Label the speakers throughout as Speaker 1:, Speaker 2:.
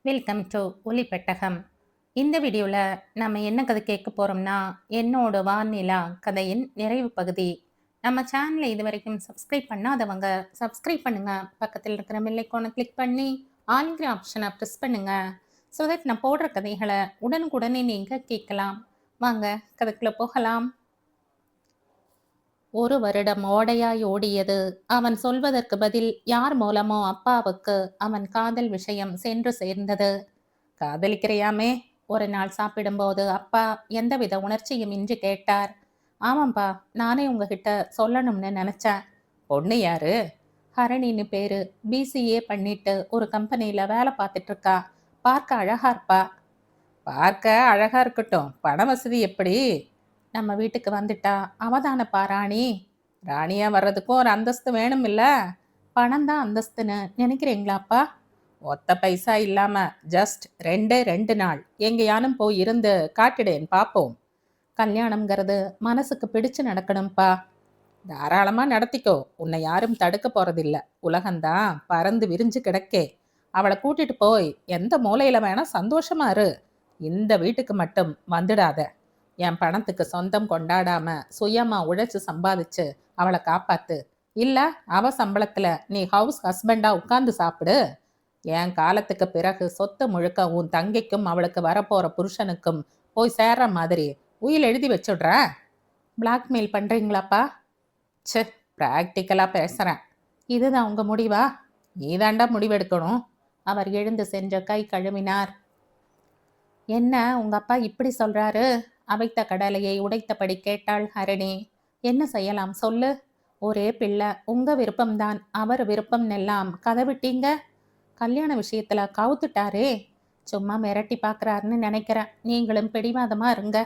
Speaker 1: Welcome to ஒலிப்பெட்டகம். இந்த வீடியோவில் நம்ம என்ன கதை கேட்க போகிறோம்னா, என்னோட வானிலா கதையின் நிறைவு பகுதி. நம்ம சேனலை இது வரைக்கும் சப்ஸ்கிரைப் பண்ணாதவங்க சப்ஸ்கிரைப் பண்ணுங்க. பக்கத்தில் இருக்கிற பெல் ஐகானை கிளிக் பண்ணி ஆல்ங்கிற ஆப்ஷனை ப்ரெஸ் பண்ணுங்க. ஸோ தட் நான் போடுற கதைகளை உடனுக்குடனே நீங்கள் கேட்கலாம். வாங்க கதைக்குள்ள போகலாம். ஒரு வருடம் ஓடையாய் ஓடியது. அவன் சொல்வதற்கு பதில் யார் மூலமோ அப்பாவுக்கு அவன் காதல் விஷயம் சென்று சேர்ந்தது. காதலிக்கிறையாமே? ஒரு நாள் சாப்பிடும்போது அப்பா எந்தவித உணர்ச்சியும் இன்றி கேட்டார். ஆமாம்பா, நானே உங்ககிட்ட சொல்லணும்னு நினைச்சேன். பொண்ணு யாரு? ஹரணின்னு பேரு. பிசிஏ பண்ணிட்டு ஒரு கம்பெனியில வேலை பார்த்துட்டு இருக்கா. பார்க்க அழகா இருப்பா. பார்க்க அழகா இருக்கட்டும், பண வசதி எப்படி? நம்ம வீட்டுக்கு வந்துட்டா அவதானப்பா ராணி. ராணியா வர்றதுக்கும் ஒரு அந்தஸ்து வேணும் இல்ல? பணம் தான் அந்தஸ்துன்னு நினைக்கிறீங்களாப்பா? ஒத்த பைசா இல்லாம ஜஸ்ட் ரெண்டு நாள் எங்கேயானும் போய் இருந்து காட்டிடேன் பாப்போம். கல்யாணம்ங்கிறது மனசுக்கு பிடிச்சு நடக்கணும்ப்பா. தாராளமா நடத்திக்கோ, உன்னை யாரும் தடுக்க போறதில்ல. உலகந்தான் பறந்து விரிஞ்சு கிடக்கே. அவளை கூட்டிட்டு போய் எந்த மூலையில வேணா சந்தோஷமா இரு. இந்த வீட்டுக்கு மட்டும் வந்துடாத. என் பணத்துக்கு சொந்தம் கொண்டாடாம சுயமா உழைச்சு சம்பாதிச்சு அவளை காப்பாத்து. இல்ல அவ சம்பளத்துல நீ ஹவுஸ் ஹஸ்பண்டா உட்கார்ந்து சாப்பிடு. என் காலத்துக்கு பிறகு சொத்து முழுக்க உன் தங்கைக்கும் அவளுக்கு வரப்போற புருஷனுக்கும் போய் சேர்ற மாதிரி உயில் எழுதி வச்சுடுற. பிளாக்மெயில் பண்றீங்களாப்பா? ச்சே, பிராக்டிக்கலா பேசுறேன். இதுதான் உங்க முடிவா? நீதாண்டா முடிவெடுக்கணும். அவர் எழுந்து சென்று கை கழுவினார். என்ன உங்க அப்பா இப்படி சொல்றாரு? அவைத்த கடலையை உடைத்தபடி கேட்டாள் ஹரிணி. என்ன செய்யலாம் சொல்லு? ஒரே பிள்ளை, உங்க விருப்பம்தான், அவர் விருப்பம் எல்லாம் கதவிட்டீங்க. கல்யாண விஷயத்துல கவுத்துட்டாரே. சும்மா மிரட்டி பார்க்கறாருன்னு நினைக்கிறேன். நீங்களும் பிடிவாதமா இருங்க.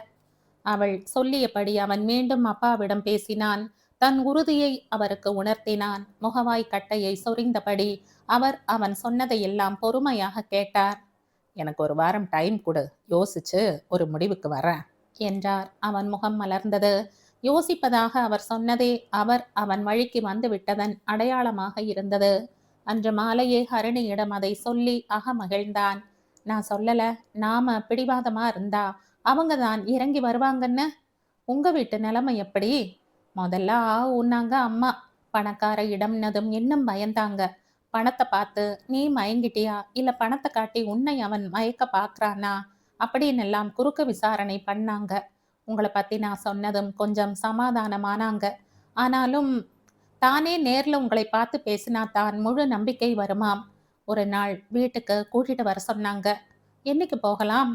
Speaker 1: அவள் சொல்லியபடி அவன் மீண்டும் அப்பாவிடம் பேசினான். தன் உறுதியை அவருக்கு உணர்த்தினான். முகவாய் கட்டையை சொரிந்தபடி அவர் அவன் சொன்னதையெல்லாம் பொறுமையாக கேட்டார். எனக்கு ஒரு வாரம் டைம் கொடு, யோசிச்சு ஒரு முடிவுக்கு வரேன் என்றார். அவன் முகம் மலர்ந்தது. யோசிப்பதாக அவர் சொன்னதே அவர் அவன் வழிக்கு வந்து விட்டதன் அடையாளமாக இருந்தது. அன்று மாலையே ஹரிணியிடம் அதை சொல்லி அகமகிழ்ந்தான். நான் சொல்லல, நாம பிடிவாதமா இருந்தா அவங்க தான் இறங்கி வருவாங்கன்னு. உங்க வீட்டு நிலைமை எப்படி? முதல்ல உன்னாங்க அம்மா. பணக்கார இடம்னதும் இன்னும் பயந்தாங்க. பணத்தை பார்த்து நீ மயங்கிட்டியா, இல்ல பணத்தை காட்டி உன்னை அவன் மயக்க பார்க்கறானா அப்படின்னு எல்லாம் குறுக்கு விசாரணை பண்ணாங்க. உங்களை பத்தி நான் சொன்னதும் கொஞ்சம் சமாதானமானாங்க. ஆனாலும் தானே நேர்ல உங்களை பார்த்து பேசினா தான் முழு நம்பிக்கை வருமாம். ஒரு நாள் வீட்டுக்கு கூட்டிட்டு வர சொன்னாங்க. என்னைக்கு போகலாம்?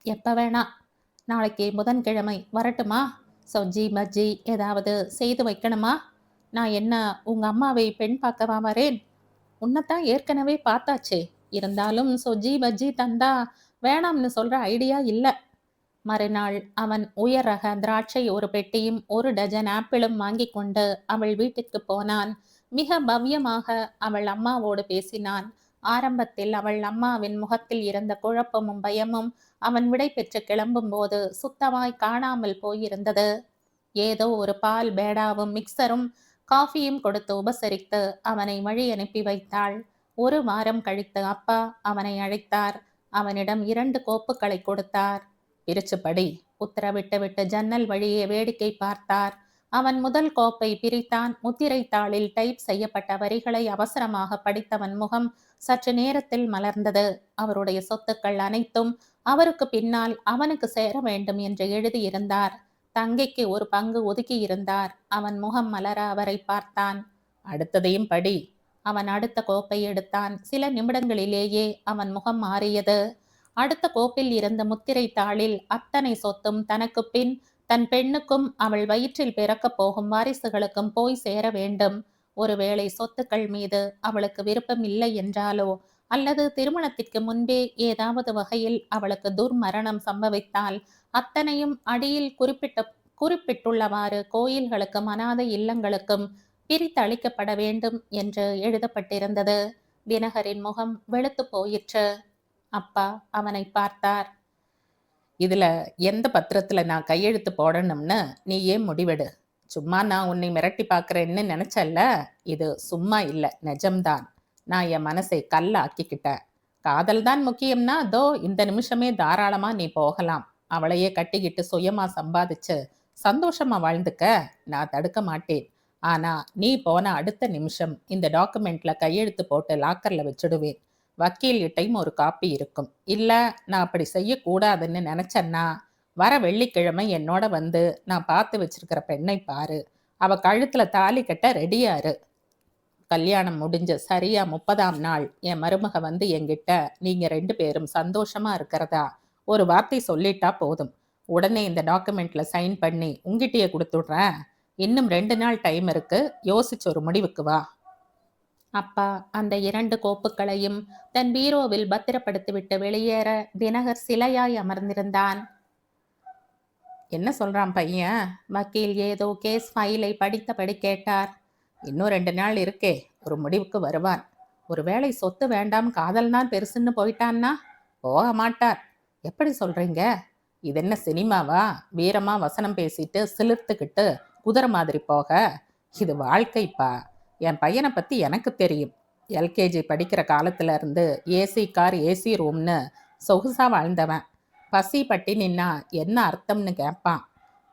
Speaker 1: எப்ப வேணா. நாளைக்கு புதன்கிழமை வரட்டுமா? சொஜ்ஜி பஜ்ஜி ஏதாவது செய்து வைக்கணுமா? நான் என்ன உங்க அம்மாவை பெண் பார்க்கவா வரேன்? உன்னைத்தான் ஏற்கனவே பார்த்தாச்சே. இருந்தாலும் சொஜ்ஜி பஜ்ஜி தந்தா வேணாம்னு சொல்ற ஐடியா இல்ல. மறுநாள் அவன் உயர் ரக திராட்சை ஒரு பெட்டியும் ஒரு டஜன் ஆப்பிளும் வாங்கி கொண்டு அவள் வீட்டிற்கு போனான். மிக பவ்யமாக அவள் அம்மாவோடு பேசினான். ஆரம்பத்தில் அவள் அம்மாவின் முகத்தில் இருந்த குழப்பமும் பயமும் அவன் விடை பெற்று கிளம்பும் போது சுத்தமாய் காணாமல் போயிருந்தது. ஏதோ ஒரு பால் பேடாவும் மிக்சரும் காஃபியும் கொடுத்து உபசரித்து அவனை வழி அனுப்பி வைத்தாள். ஒரு வாரம் கழித்து அப்பா அவனை அழைத்தார். அவனிடம் 2 கோப்புகளை கொடுத்தார். பிரிச்சு படி, உத்தரவிட்டு விட்டு ஜன்னல் வழியே வேடிக்கை பார்த்தார். அவன் முதல் கோப்பை பிரித்தான். முத்திரை தாளில் டைப் செய்யப்பட்ட வரிகளை அவசரமாக படித்தவன் முகம் சற்று நேரத்தில் மலர்ந்தது. அவருடைய சொத்துக்கள் அனைத்தும் அவருக்கு பின்னால் அவனுக்கு சேர வேண்டும் என்று எழுதியிருந்தார். தங்கைக்கு ஒரு பங்கு ஒதுக்கி இருந்தார். அவன் முகம் மலர அவரை பார்த்தான். அடுத்ததையும் படி. அவன் அடுத்த கோப்பை எடுத்தான். சில நிமிடங்களிலேயே அவன் முகம் மாறியது. அடுத்த கோப்பில் இருந்த முத்திரை தாளில் அத்தனை சொத்தும் தனக்கு பின் தன் பெண்ணுக்கும் அவள் வயிற்றில் பிறக்கப் போகும் வாரிசுகளுக்கும் போய் சேர வேண்டும். ஒருவேளை சொத்துக்கள் மீது அவளுக்கு விருப்பம் இல்லை என்றாலோ, அல்லது திருமணத்திற்கு முன்பே ஏதாவது வகையில் அவளுக்கு துர்மரணம் சம்பவித்தால் அத்தனையும் அடியில் குறிப்பிட்டுள்ளவாறு கோயில்களுக்கும் அனாதை இல்லங்களுக்கும் பிரித்தளிக்கப்பட வேண்டும் என்று எழுதப்பட்டிருந்தது. தினகரின் முகம் வெளுத்து போயிற்று. அப்பா அவனை பார்த்தார். இதுல எந்த பத்திரத்துல நான் கையெழுத்து போடணும்னு நீ ஏன் முடிவெடு. சும்மா நான் உன்னை மிரட்டி பார்க்கறேன்னு நினைச்சல்ல, இது சும்மா இல்லை, நிஜம்தான். நான் என் மனசை கல்ல ஆக்கிக்கிட்டேன். காதல் தான் முக்கியம்னா அதோ இந்த நிமிஷமே தாராளமா நீ போகலாம். அவளையே கட்டிக்கிட்டு சுயமா சம்பாதிச்சு சந்தோஷமா வாழ்ந்துக்க. நான் தடுக்க மாட்டேன். ஆனா நீ போன அடுத்த நிமிஷம் இந்த டாக்குமெண்ட்ல கையெழுத்து போட்டு லாக்கர்ல வச்சுடுவேன். வக்கீல் கிட்டையும் ஒரு காப்பி இருக்கும். இல்ல நான் அப்படி செய்யக்கூடாதுன்னு நினைச்சேன்னா வர வெள்ளிக்கிழமை என்னோட வந்து நான் பார்த்து வச்சிருக்கிற பெண்ணை பாரு. அவ கழுத்துல தாலி கட்ட ரெடியா இரு. கல்யாணம் முடிஞ்ச சரியா 30ஆம் நாள் என் மருமக வந்து என்கிட்ட நீங்க 2 பேரும் சந்தோஷமா இருக்கிறதா ஒரு வார்த்தை சொல்லிட்டா போதும். உடனே இந்த டாக்குமெண்ட்ல சைன் பண்ணி உங்கிட்டயே கொடுத்துடுறேன். இன்னும் 2 நாள் டைம் இருக்கு. யோசிச்சு ஒரு முடிவுக்கு வா. அப்பா அந்த 2 கோப்புகளையும் தன் பீரோவில் பத்திரப்படுத்திவிட்டு வெளியேற தினகர் சிலையாய் அமர்ந்திருந்தான். என்ன சொல்றான் பையன்? வக்கீல் ஏதோ கேஸ் ஃபைலை படித்தபடி கேட்டார். இன்னும் 2 நாள் இருக்கே, ஒரு முடிவுக்கு வருவான். ஒருவேளை சொத்து வேண்டாம் காதல் தான் பெருசுன்னு போயிட்டான்னா போக மாட்டார். எப்படி சொல்றீங்க? இது என்ன சினிமாவா? வீரமா வசனம் பேசிட்டு சிலிர்த்துக்கிட்டு குதிரை மாதிரி போக. இது வாழ்க்கைப்பா. என் பையனை பத்தி எனக்கு தெரியும். எல்கேஜி படிக்கிற காலத்துல இருந்து ஏசி கார் ஏசி ரூம்னு சொகுசா வாழ்ந்தவன். பசி பட்டினின்னா என்ன அர்த்தம்னு கேட்பான்.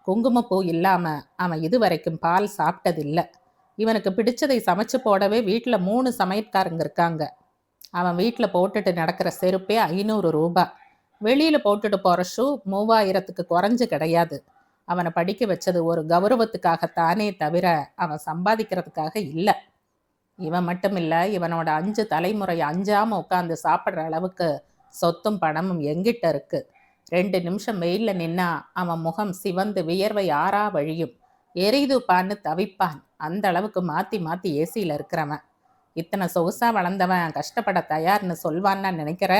Speaker 1: குங்குமப்பூ இல்லாம அவன் இதுவரைக்கும் பால் சாப்பிட்டதில்லை. இவனுக்கு பிடிச்சதை சமைச்சு போடவே வீட்டில் 3 சமையற்காரங்க இருக்காங்க. அவன் வீட்டில் போட்டுட்டு நடக்கிற செருப்பே 500 ரூபாய். வெளியில் போட்டுட்டு போகிற ஷூ 3000க்கு குறைஞ்சு கிடையாது. அவனை படிக்க வச்சது ஒரு கௌரவத்துக்காகத்தானே தவிர அவன் சம்பாதிக்கிறதுக்காக இல்லை. இவன் மட்டும் இல்லை, இவனோட 5 தலைமுறை அஞ்சாமல் உட்காந்து சாப்பிட்ற அளவுக்கு சொத்தும் பணமும் எங்கிட்ட இருக்கு. 2 நிமிஷம் வெயில்ல நின்னா அவன் முகம் சிவந்து வியர்வை ஆறா வழியும். எரிதுப்பான்னு தவிப்பான். அந்த அளவுக்கு மாற்றி மாற்றி ஏசியில் இருக்கிறவன். இத்தனை சொகுசா வளர்ந்தவன் கஷ்டப்பட தயார்னு சொல்வான்னு நினைக்கிற?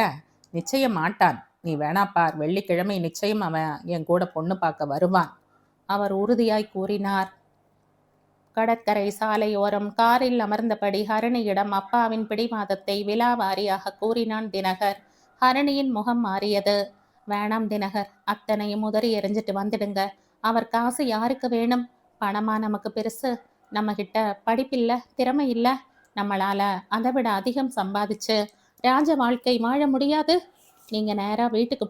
Speaker 1: நிச்சயம் மாட்டான். நீ வேணா பார், வெள்ளிக்கிழமை நிச்சயம் அவன் என் கூட பொண்ணு பார்க்க வருவான், அவர் உறுதியாய் கூறினார். கடற்கரை சாலையோரம் காரில் அமர்ந்தபடி ஹரணியிடம் அப்பாவின் பிடிவாதத்தை விலாவாரியாக கூறினான் தினகர். ஹரணியின் முகம் மாறியது. வேணாம் தினகர், அத்தனையும் உதறி எறிஞ்சிட்டு வந்துடுங்க. அவர் காசு யாருக்கு வேணும்? பணமா நமக்கு பெருசு? நம்ம கிட்ட படிப்பில்லை, திறமை இல்லை. நம்மளால அதை விட அதிகம் சம்பாதிச்சு ராஜ வாழ்க்கை வாழ முடியாது. நீங்க நேரா வீட்டுக்கு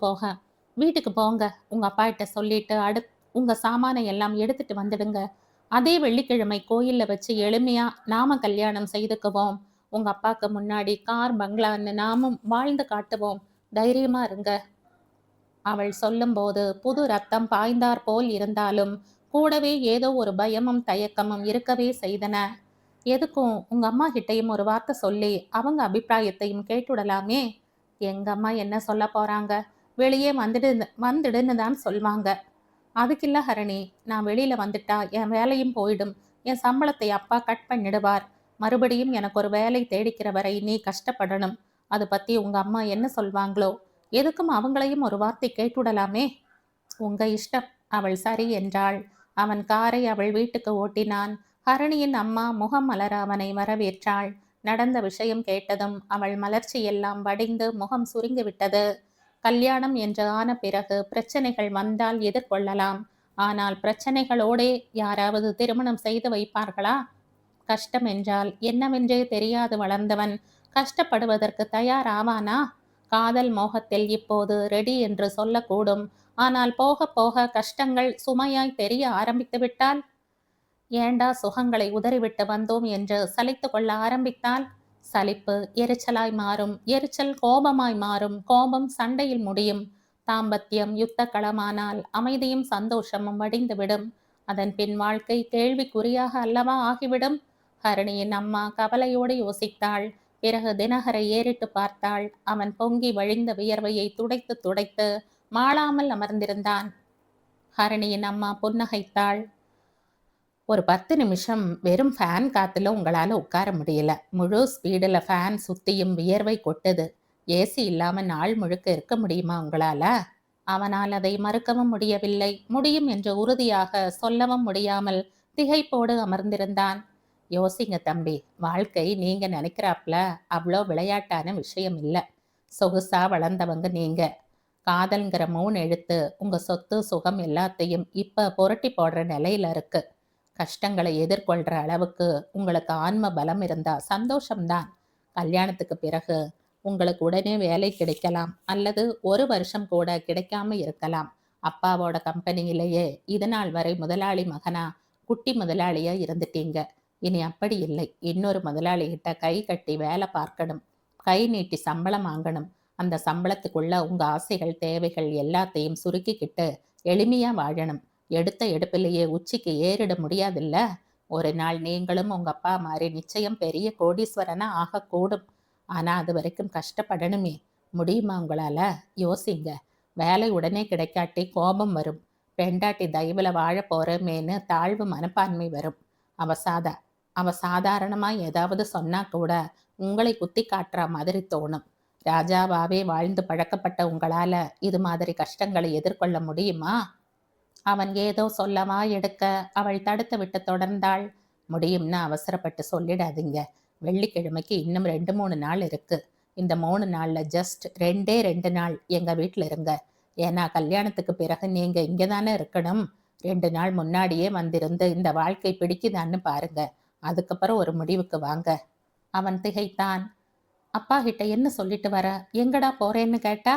Speaker 1: போங்க. உங்க அப்பா கிட்ட சொல்லிட்டு உங்க சாமானை எல்லாம் எடுத்துட்டு வந்துடுங்க. அதே வெள்ளிக்கிழமை கோயில்ல வச்சு எளிமையா நாம கல்யாணம் செய்துக்குவோம். உங்க அப்பாக்கு முன்னாடி கார் பங்களான்னு நாமும் வாழ்ந்து காட்டுவோம். தைரியமா இருங்க. அவள் சொல்லும்போது புது ரத்தம் பாய்ந்தார் போல் இருந்தாலும் கூடவே ஏதோ ஒரு பயமும் தயக்கமும் இருக்கவே செய்தன. எதுக்கும் உங்க அம்மா கிட்டையும் ஒரு வார்த்தை சொல்லி அவங்க அபிப்பிராயத்தையும் கேட்டுடலாமே. எங்க அம்மா என்ன சொல்ல போறாங்க? வெளியே வந்துடுன்னு தான் சொல்வாங்க. அதுக்கில்ல ஹரணி, நான் வெளியில வந்துட்டா என் வேலையும் போயிடும். என் சம்பளத்தை அப்பா கட் பண்ணிடுவார். மறுபடியும் எனக்கு ஒரு வேலை தேடிக்கிற வரை நீ கஷ்டப்படணும். அதை பத்தி உங்க அம்மா என்ன சொல்வாங்களோ? எதுக்கும் அவங்களையும் ஒரு வார்த்தை கேட்டுடலாமே. உங்க இஷ்டம். அவள் சரி என்றாள். அவன் காரை அவள் வீட்டுக்கு ஓட்டினான். ஹரணியின் அம்மா முகம் மலர அவனை வரவேற்றாள். நடந்த விஷயம் கேட்டதும் அவள் மலர்ச்சி எல்லாம் வடிந்து முகம் சுருங்கிவிட்டது. கல்யாணம் என்று ஆன பிறகு பிரச்சனைகள் வந்தால் எதிர்கொள்ளலாம். ஆனால் பிரச்சனைகளோடே யாராவது திருமணம் செய்து வைப்பார்களா? கஷ்டம் என்றால் என்னவென்றே தெரியாது வளர்ந்தவன் கஷ்டப்படுவதற்கு தயாராவானா? காதல் மோகத்தில் இப்போது ரெடி என்று சொல்லக்கூடும். ஆனால் போக போக கஷ்டங்கள் சுமையாய் தெரிய ஆரம்பித்து விட்டால், ஏண்டா சுகங்களை உதறிவிட்டு வந்தோம் என்று சலித்து கொள்ள ஆரம்பித்தால், சலிப்பு எரிச்சலாய் மாறும். எரிச்சல் கோபமாய் மாறும். கோபம் சண்டையில் முடியும். தாம்பத்தியம் யுத்த களமானால் அமைதியும் சந்தோஷமும் வடிந்துவிடும். அதன் பின் வாழ்க்கை கேள்விக்குறியாக அல்லவா ஆகிவிடும். ஹரணியின் அம்மா கவலையோடு யோசித்தாள். பிறகு தினகரை ஏறிட்டு பார்த்தாள். அவன் பொங்கி வழிந்த வியர்வையை துடைத்து துடைத்து மாளாமல் அமர்ந்திருந்தான். ஹரணியின் அம்மா புன்னகைத்தாள். ஒரு 10 நிமிஷம் வெறும் ஃபேன் காத்துல உங்களால உட்கார முடியல. முழு ஸ்பீடில் ஃபேன் சுத்தியும் வியர்வை கொட்டுது. ஏசி இல்லாம நாள் முழுக்க இருக்க முடியுமா உங்களால? அவனால் அதை மறுக்கவும் முடியவில்லை. முடியும் என்று உறுதியாக சொல்லவும் முடியாமல் திகைப்போடு அமர்ந்திருந்தான். யோசிங்க தம்பி, வாழ்க்கை நீங்க நினைக்கிறாப்ல அவ்வளோ விளையாட்டான விஷயம் இல்லை. சொகுசா வளர்ந்தவங்க நீங்க. காதல்ங்கிற 3 எழுத்து உங்க சொத்து சுகம் எல்லாத்தையும் இப்ப புரட்டி போடுற நிலையில இருக்கு. கஷ்டங்களை எதிர்கொள்ற அளவுக்கு உங்களுக்கு ஆன்ம பலம் இருந்தா சந்தோஷம்தான். கல்யாணத்துக்கு பிறகு உங்களுக்கு உடனே வேலை கிடைக்கலாம், அல்லது 1 வருஷம் கூட கிடைக்காம இருக்கலாம். அப்பாவோட கம்பெனியிலேயே இதுநாள் வரை முதலாளி மகனா, குட்டி முதலாளியா இருந்துட்டீங்க. இனி அப்படி இல்லை. இன்னொரு முதலாளிகிட்ட கை கட்டி வேலை பார்க்கணும். கை நீட்டி சம்பளம் வாங்கணும். அந்த சம்பளத்துக்குள்ள உங்க ஆசைகள், தேவைகள் எல்லாத்தையும் சுருக்கிக்கிட்டு எளிமையா வாழணும். எடுத்த எடுப்பிலேயே உச்சிக்கு ஏறிட முடியாதுல்ல. ஒரு நாள் நீங்களும் உங்க அப்பா மாதிரி நிச்சயம் பெரிய கோடீஸ்வரனா ஆகக்கூடும். ஆனா அது வரைக்கும் கஷ்டப்படணுமே. முடியுமா உங்களால? யோசிங்க. வேலை உடனே கிடைக்காட்டி கோபம் வரும். பெண்டாட்டி தயவுல வாழ போறமேன்னு தாழ்வு மனப்பான்மை வரும். அவ சாதா அவ சாதாரணமா ஏதாவது சொன்னா கூட உங்களை குத்தி காட்டுற மாதிரி தோணும். ராஜாவாவே வாழ்ந்து பழக்கப்பட்ட உங்களால இது மாதிரி கஷ்டங்களை எதிர்கொள்ள முடியுமா? அவன் ஏதோ சொல்லவா எடுக்க அவள் தடுத்து விட்டு தொடர்ந்தாள். முடியும்னு அவசரப்பட்டு சொல்லிடாதீங்க. வெள்ளிக்கிழமைக்கு இன்னும் 2-3 நாள் இருக்கு. இந்த 3 நாள்ல ஜஸ்ட் 2 நாள் எங்க வீட்டில் இருங்க. ஏன்னா கல்யாணத்துக்கு பிறகு நீங்க இங்கே தானே இருக்கணும். 2 நாள் முன்னாடியே வந்திருந்து இந்த வாழ்க்கை பிடிக்குதான்னு பாருங்க. அதுக்கப்புறம் ஒரு முடிவுக்கு வாங்க. அவன் திகைத்தான். அப்பா கிட்ட என்ன சொல்லிட்டு வர? எங்கடா போறேன்னு கேட்டா,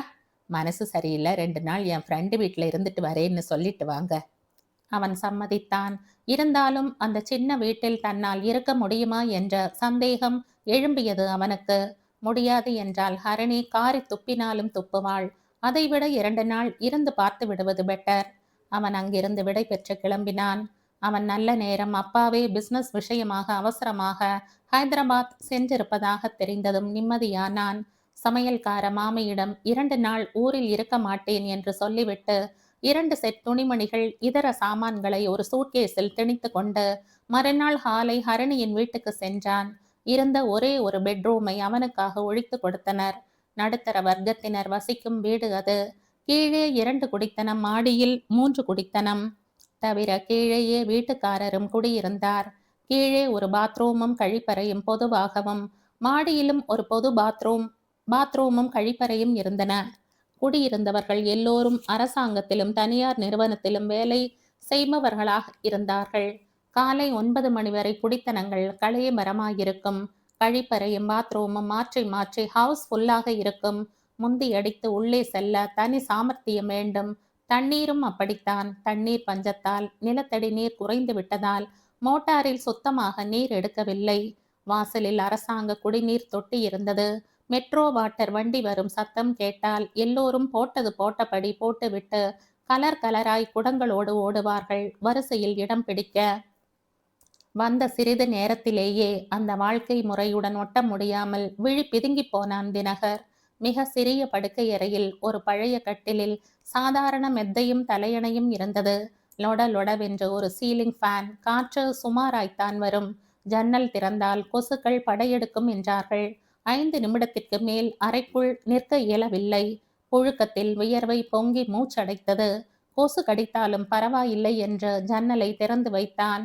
Speaker 1: மனசு சரியில்லை, 2 நாள் என் ஃப்ரெண்டு வீட்டில் இருந்துட்டு வரேன்னு சொல்லிட்டு வாங்க. அவன் சம்மதித்தான். இருந்தாலும் அந்த சின்ன வீட்டில் தன்னால் இருக்க முடியுமா என்ற சந்தேகம் எழும்பியது அவனுக்கு. முடியாது என்றால் ஹரணி காரி துப்பினாலும் துப்புவாள். அதைவிட 2 நாள் இருந்து பார்த்து விடுவது பெட்டர். அவன் அங்கிருந்து விடை பெற்று கிளம்பினான். அவன் நல்ல நேரம் அப்பாவே பிசினஸ் விஷயமாக அவசரமாக ஹைதராபாத் சென்றிருப்பதாக தெரிந்ததும் நிம்மதியானான். சமையல்கார மாமியிடம் 2 நாள் ஊரில் இருக்க மாட்டேன் என்று சொல்லிவிட்டு 2 செட் துணிமணிகள் இதர சாமான்களை ஒரு சூட்கேஸில் திணித்து கொண்டு மறுநாள் காலை ஹரணியின் வீட்டுக்கு சென்றான். இருந்த ஒரே ஒரு பெட்ரூமை அவனுக்காக ஒழித்து கொடுத்தனர். நடுத்தர வர்க்கத்தினர் வசிக்கும் வீடு அது. கீழே 2 குடித்தனம், மாடியில் 3 குடித்தனம். தவிர கீழேயே வீட்டுக்காரரும் குடியிருந்தார். கீழே ஒரு பாத்ரூமும் கழிப்பறையும் பொதுவாகவும், மாடியிலும் ஒரு பொது பாத்ரூமும் கழிப்பறையும் இருந்தன. குடியிருந்தவர்கள் எல்லோரும் அரசாங்கத்திலும் தனியார் நிறுவனத்திலும் வேலை செய்பவர்களாக இருந்தார்கள். காலை 9 மணி வரை குடித்தனங்கள் கலையபரமாயிருக்கும். கழிப்பறையும் பாத்ரூமும் மாற்றி மாற்றி ஹவுஸ் ஃபுல்லாக இருக்கும். முந்தி அடித்து உள்ளே செல்ல தனி சாமர்த்தியம் வேண்டும். தண்ணீரும் அப்படித்தான். தண்ணீர் பஞ்சத்தால் நிலத்தடி நீர் குறைந்து விட்டதால் மோட்டாரில் சுத்தமாக நீர் எடுக்கவில்லை. வாசலில் அரசாங்க குடிநீர் தொட்டி இருந்தது. மெட்ரோ வாட்டர் வண்டி வரும் சத்தம் கேட்டால் எல்லோரும் போட்டது போட்டபடி போட்டுவிட்டு கலர் கலராய் குடங்களோடு ஓடுவார்கள் வரிசையில் இடம் பிடிக்க. வந்த சிறிது நேரத்திலேயே அந்த வாழ்க்கை முறையுடன் ஒட்ட முடியாமல் விழி பிதுங்கி போனான் தினகர். மிக சிறிய படுக்கை அறையில் ஒரு பழைய கட்டிலில் சாதாரண மெத்தையும் தலையணையும் இருந்தது. லொட லொடவென்று ஒரு சீலிங் ஃபேன். காற்று சுமாராய்த்தான் வரும். ஜன்னல் திறந்தால் கொசுக்கள் படையெடுக்கும் என்றார்கள். 5 நிமிடத்திற்கு மேல் அறைக்குள் நிற்க இயலவில்லை. புழுக்கத்தில் வியர்வை பொங்கி மூச்சடைத்தது. கொசு கடித்தாலும் பரவாயில்லை என்று ஜன்னலை திறந்து வைத்தான்.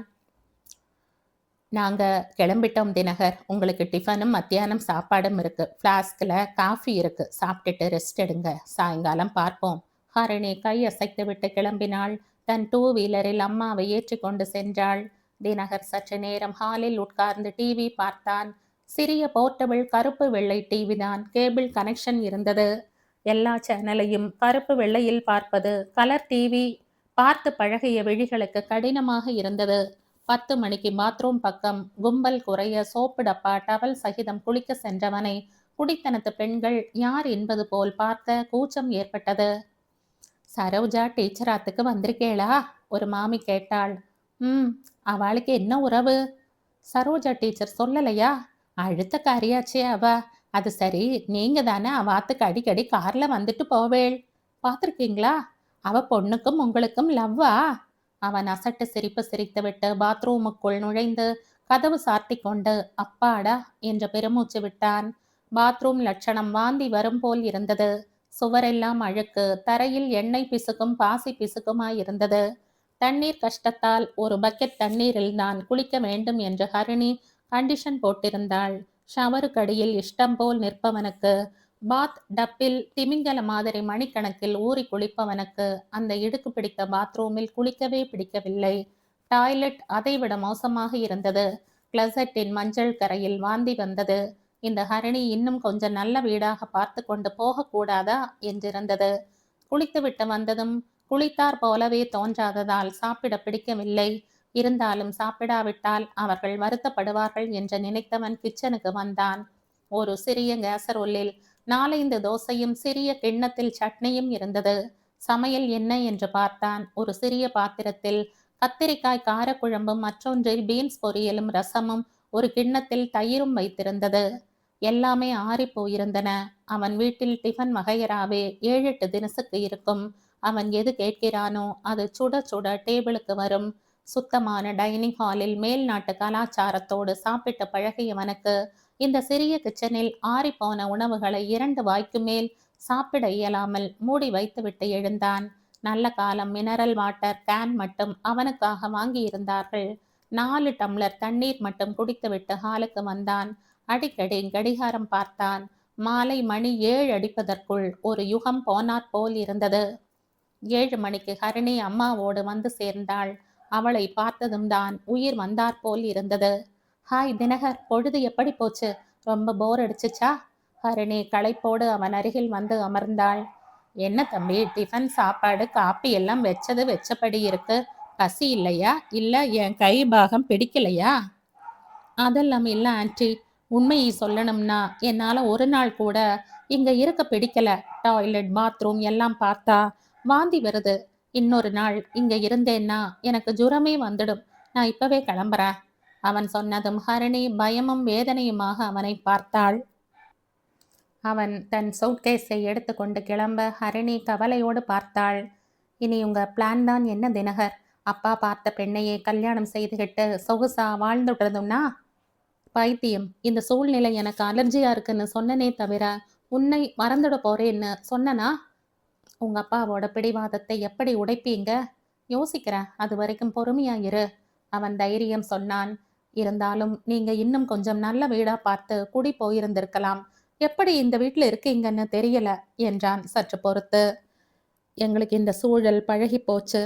Speaker 1: நாங்க கிளம்பிட்டோம் தினகர். உங்களுக்கு டிஃபனும் மத்தியானம் சாப்பாடும் இருக்கு. ஃப்ளாஸ்கில் காஃபி இருக்கு. சாப்பிட்டுட்டு ரெஸ்ட் எடுங்க. சாயங்காலம் பார்ப்போம். ஹரணி கை அசைத்து விட்டு கிளம்பினாள். தன் 2 வீலரில் அம்மாவை ஏற்றி கொண்டு சென்றாள். தினகர் சற்று நேரம் ஹாலில் உட்கார்ந்து டிவி பார்த்தான். சிறிய போர்ட்டபிள் கருப்பு வெள்ளை டிவி தான். கேபிள் கனெக்ஷன் இருந்தது. எல்லா சேனலையும் கருப்பு வெள்ளையில் பார்ப்பது கலர் டிவி பார்த்து பழகிய விழிகளுக்கு கடினமாக இருந்தது. 10 மணிக்கு பாத்ரூம் பக்கம் கும்பல் குறைய சோப்பு டப்பா டவல் சகிதம் குளிக்க சென்றவனை குடித்தனத்து பெண்கள் யார் என்பது போல் பார்க்க கூச்சம் ஏற்பட்டது. சரோஜா டீச்சராத்துக்கு வந்திருக்கேளா? ஒரு மாமி கேட்டாள். அவளுக்கு என்ன உறவு? சரோஜா டீச்சர் சொல்லலையா? அழுத்த காரியாச்சே அவ. அது சரி, நீங்க தானே அவாத்துக்கு அடிக்கடி கார்ல வந்துட்டு போவேள். பார்த்துருக்கீங்களா? அவ பொண்ணுக்கும் உங்களுக்கும் லவ்வா? அவன் அசட்டு சிரிப்பு சிரித்துவிட்டு பாத்ரூமுக்குள் நுழைந்து கதவு சாத்தி கொண்டு அப்பாடா என்று பெருமூச்சு விட்டான். பாத்ரூம் லட்சணம் வாந்தி வரும் போல் இருந்தது. சுவரெல்லாம் அழுக்கு. தரையில் எண்ணெய் பிசுக்கும் பாசி பிசுக்குமாயிருந்தது. தண்ணீர் கஷ்டத்தால் ஒரு பக்கெட் தண்ணீரில் நான் குளிக்க வேண்டும் என்று ஹரிணி கண்டிஷன் போட்டிருந்தாள். ஷவருக்கடியில் இஷ்டம் போல் நிற்பவனுக்கு, பாத் டப்பில் திமிங்கல மாதிரி மணிக்கணக்கில் ஊறி குளிப்பவனுக்கு அந்த இடுக்கு பிடித்த பாத்ரூமில் குளிக்கவே பிடிக்கவில்லை. டாய்லெட் அதைவிட மோசமாக இருந்தது. கிளசட்டின் மஞ்சள் கரையில் வாந்தி வந்தது. இந்த ஹரிணி இன்னும் கொஞ்சம் நல்ல வீடாக பார்த்து கொண்டு போகக்கூடாதா என்றிருந்தது. குளித்துவிட்டு வந்ததும் குளித்தார் போலவே தோன்றாததால் சாப்பிட பிடிக்கவில்லை. இருந்தாலும் சாப்பிடாவிட்டால் அவர்கள் வருத்தப்படுவார்கள் என்று நினைத்தவன் கிச்சனுக்கு வந்தான். ஒரு சிறிய கேசரோலில் 4-5 தோசையும் சிறிய கிண்ணத்தில் சட்னியும் இருந்தது. சமையல் என்ன என்று பார்த்தான். ஒரு சிறிய பாத்திரத்தில் கத்திரிக்காய் காரக்குழம்பும், மற்றொன்றில் பீன்ஸ் பொரியலும், ரசமும், ஒரு கிண்ணத்தில் தயிரும் வைத்திருந்தது. எல்லாமே ஆறிப் போயிருந்தன. அவன் வீட்டில் டிஃபன் வகையறாவே 7-8 தினசுக்கு இருக்கும். அவன் எது கேட்கிறானோ அது சுட சுட டேபிளுக்கு வரும். சுத்தமான டைனிங் ஹாலில் மேல் நாட்டு கலாச்சாரத்தோடு சாப்பிட்டு பழகியவனுக்கு இந்த சிறிய கிச்சனில் ஆறிப்போன உணவுகளை 2 வாய்க்கு மேல் சாப்பிட இயலாமல் மூடி வைத்துவிட்டு எழுந்தான். நல்ல காலம் மினரல் வாட்டர் கேன் மட்டும் அவனுக்காக வாங்கியிருந்தார்கள். 4 டம்ளர் தண்ணீர் மட்டும் குடித்துவிட்டு ஹாலுக்கு வந்தான். அடிக்கடி கடிகாரம் பார்த்தான். மாலை மணி 7 அடிப்பதற்குள் ஒரு யுகம் போனாற் போல் இருந்தது. 7 மணிக்கு ஹரிணி அம்மாவோடு வந்து சேர்ந்தாள். அவளை பார்த்ததும் தான் உயிர் வந்தாற்போல் இருந்தது. ஹாய் தினகர், பொழுது எப்படி போச்சு? ரொம்ப போர் அடிச்சுச்சா? ஹரிணி களைப்போடு அவன் அருகில் வந்து அமர்ந்தாள். என்ன தம்பி, டிஃபன் சாப்பாடு காப்பி எல்லாம் வச்சது வச்சபடி இருக்கு. பசி இல்லையா? இல்ல என் கை பாகம் பிடிக்கலையா? அதெல்லாம் இல்ல ஆன்ட்டி. உண்மையை சொல்லணும்னா என்னால ஒரு நாள் கூட இங்க இருக்க பிடிக்கல. டாய்லெட் பாத்ரூம் எல்லாம் பார்த்தா வாந்தி வருது. இன்னொரு நாள் இங்க இருந்தேன்னா எனக்கு ஜுரமே வந்துடும். நான் இப்பவே கிளம்புறேன். அவன் சொன்னதும் ஹரிணி பயமும் வேதனையுமாக அவனை பார்த்தாள். அவன் தன் சூட்கேஸை எடுத்துக்கொண்டு கிளம்ப ஹரிணி கவலையோடு பார்த்தாள். இனி உங்க பிளான் தான் என்ன தினகர்? அப்பா பார்த்த பெண்ணையே கல்யாணம் செய்துகிட்டு சொகுசா வாழ்ந்துடுறதும்னா? பைத்தியம், இந்த சூழ்நிலை எனக்கு அலர்ஜியா இருக்குன்னு சொன்னனே தவிர உன்னை மறந்துட போறேன்னு சொன்னனா? உங்க அப்பாவோட பிடிவாதத்தை எப்படி உடைப்பீங்க? யோசிக்கிறேன், அது வரைக்கும் பொறுமையா இரு. அவன் தைரியம் சொன்னான். இருந்தாலும் நீங்க இன்னும் கொஞ்சம் நல்ல வீடா பார்த்து குடி போயிருந்திருக்கலாம். எப்படி இந்த வீட்டுல இருக்கீங்கன்னு தெரியல என்றான் சற்று பொறுத்து. எங்களுக்கு இந்த சூழல் பழகி போச்சு.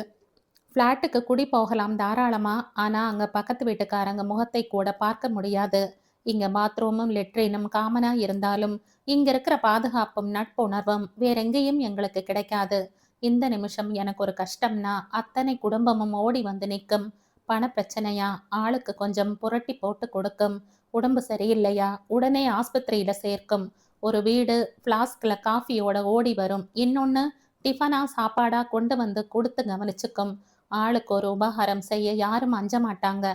Speaker 1: ஃப்ளாட்டுக்கு குடி போகலாம் தாராளமா. ஆனா அங்க பக்கத்து வீட்டுக்காரங்க முகத்தை கூட பார்க்க முடியாது. இங்க பாத்ரூமும் லெட்ரினும் காமனா இருந்தாலும் இங்க இருக்கிற பாதுகாப்பும் நட்புணர்வும் வேறெங்கேயும் எங்களுக்கு கிடைக்காது. இந்த நிமிஷம் எனக்கு ஒரு கஷ்டம்னா அத்தனை குடும்பமும் ஓடி வந்து நிற்கும். பண பிரச்சனையா? ஆளுக்கு கொஞ்சம் புரட்டி போட்டு கொடுக்கும். உடம்பு சரியில்லையா? உடனே ஆஸ்பத்திரியில சேர்க்கும். ஒரு வீடு பிளாஸ்க்ல காஃபியோட ஓடி வரும். இன்னொன்னு டிஃபனா சாப்பாடா கொண்டு வந்து கொடுத்து கவனிச்சுக்கும். ஆளுக்கு ஒரு உபகாரம் செய்ய யாரும் அஞ்ச மாட்டாங்க.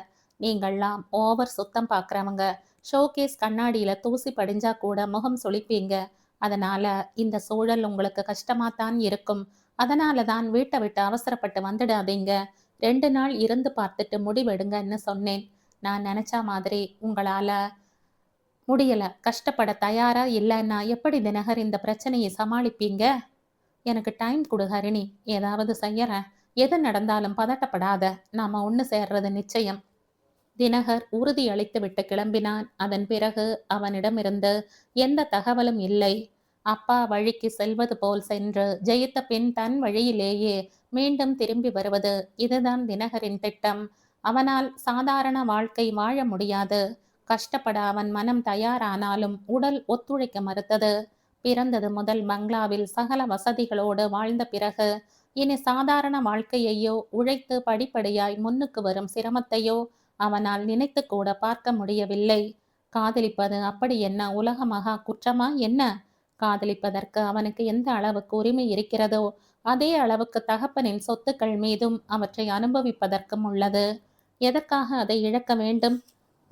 Speaker 1: நீங்கள்லாம் ஓவர் சுத்தம் பார்க்குறவங்க. ஷோகேஸ் கண்ணாடியில தூசி படிஞ்சா கூட முகம் சுளிப்பீங்க. அதனால இந்த சூழல் உங்களுக்கு கஷ்டமாத்தான் இருக்கும். அதனால தான் வீட்டை விட்டு அவசரப்பட்டு வந்துடாதீங்க. 2 நாள் இருந்து பார்த்துட்டு முடிவெடுங்கன்னு சொன்னேன். நான் நினைச்ச மாதிரி உங்களால முடியல. கஷ்டப்பட தயாரா இல்லைன்னா எப்படி தினகர் இந்த பிரச்சனையை சமாளிப்பீங்க? எனக்கு டைம் கொடு ஹரிணி, ஏதாவது செய்யறேன். எது நடந்தாலும் பதட்டப்படாத. நாம ஒன்று சேர்றது நிச்சயம். தினகர் உறுதி அளித்துவிட்டு கிளம்பினான். அதன் பிறகு அவனிடமிருந்து எந்த தகவலும் இல்லை. அப்பா வழிக்கு செல்வது போல் சென்று ஜெயித்த பின் தன் வழியிலேயே மீண்டும் திரும்பி வருவது, இதுதான் தினகரின் திட்டம். அவனால் சாதாரண வாழ்க்கை வாழ முடியாது. கஷ்டப்பட அவன் மனம் தயாரானாலும் உடல் ஒத்துழைக்க மறுத்தது. பிறந்தது முதல் பங்களாவில் சகல வசதிகளோடு வாழ்ந்த பிறகு இனி சாதாரண வாழ்க்கையையோ உழைத்து படிப்படியாய் முன்னுக்கு வரும் சிரமத்தையோ அவனால் நினைத்து கூட பார்க்க முடியவில்லை. காதலிப்பது அப்படி என்ன உலக மகா குற்றமா என்ன? காதலிப்பதற்கு அவனுக்கு எந்த அளவுக்கு உரிமை இருக்கிறதோ அதே அளவுக்கு தகப்பனின் சொத்துக்கள் மீதும் அவற்றை அனுபவிப்பதற்கும் உள்ளது. எதற்காக அதை இழக்க வேண்டும்?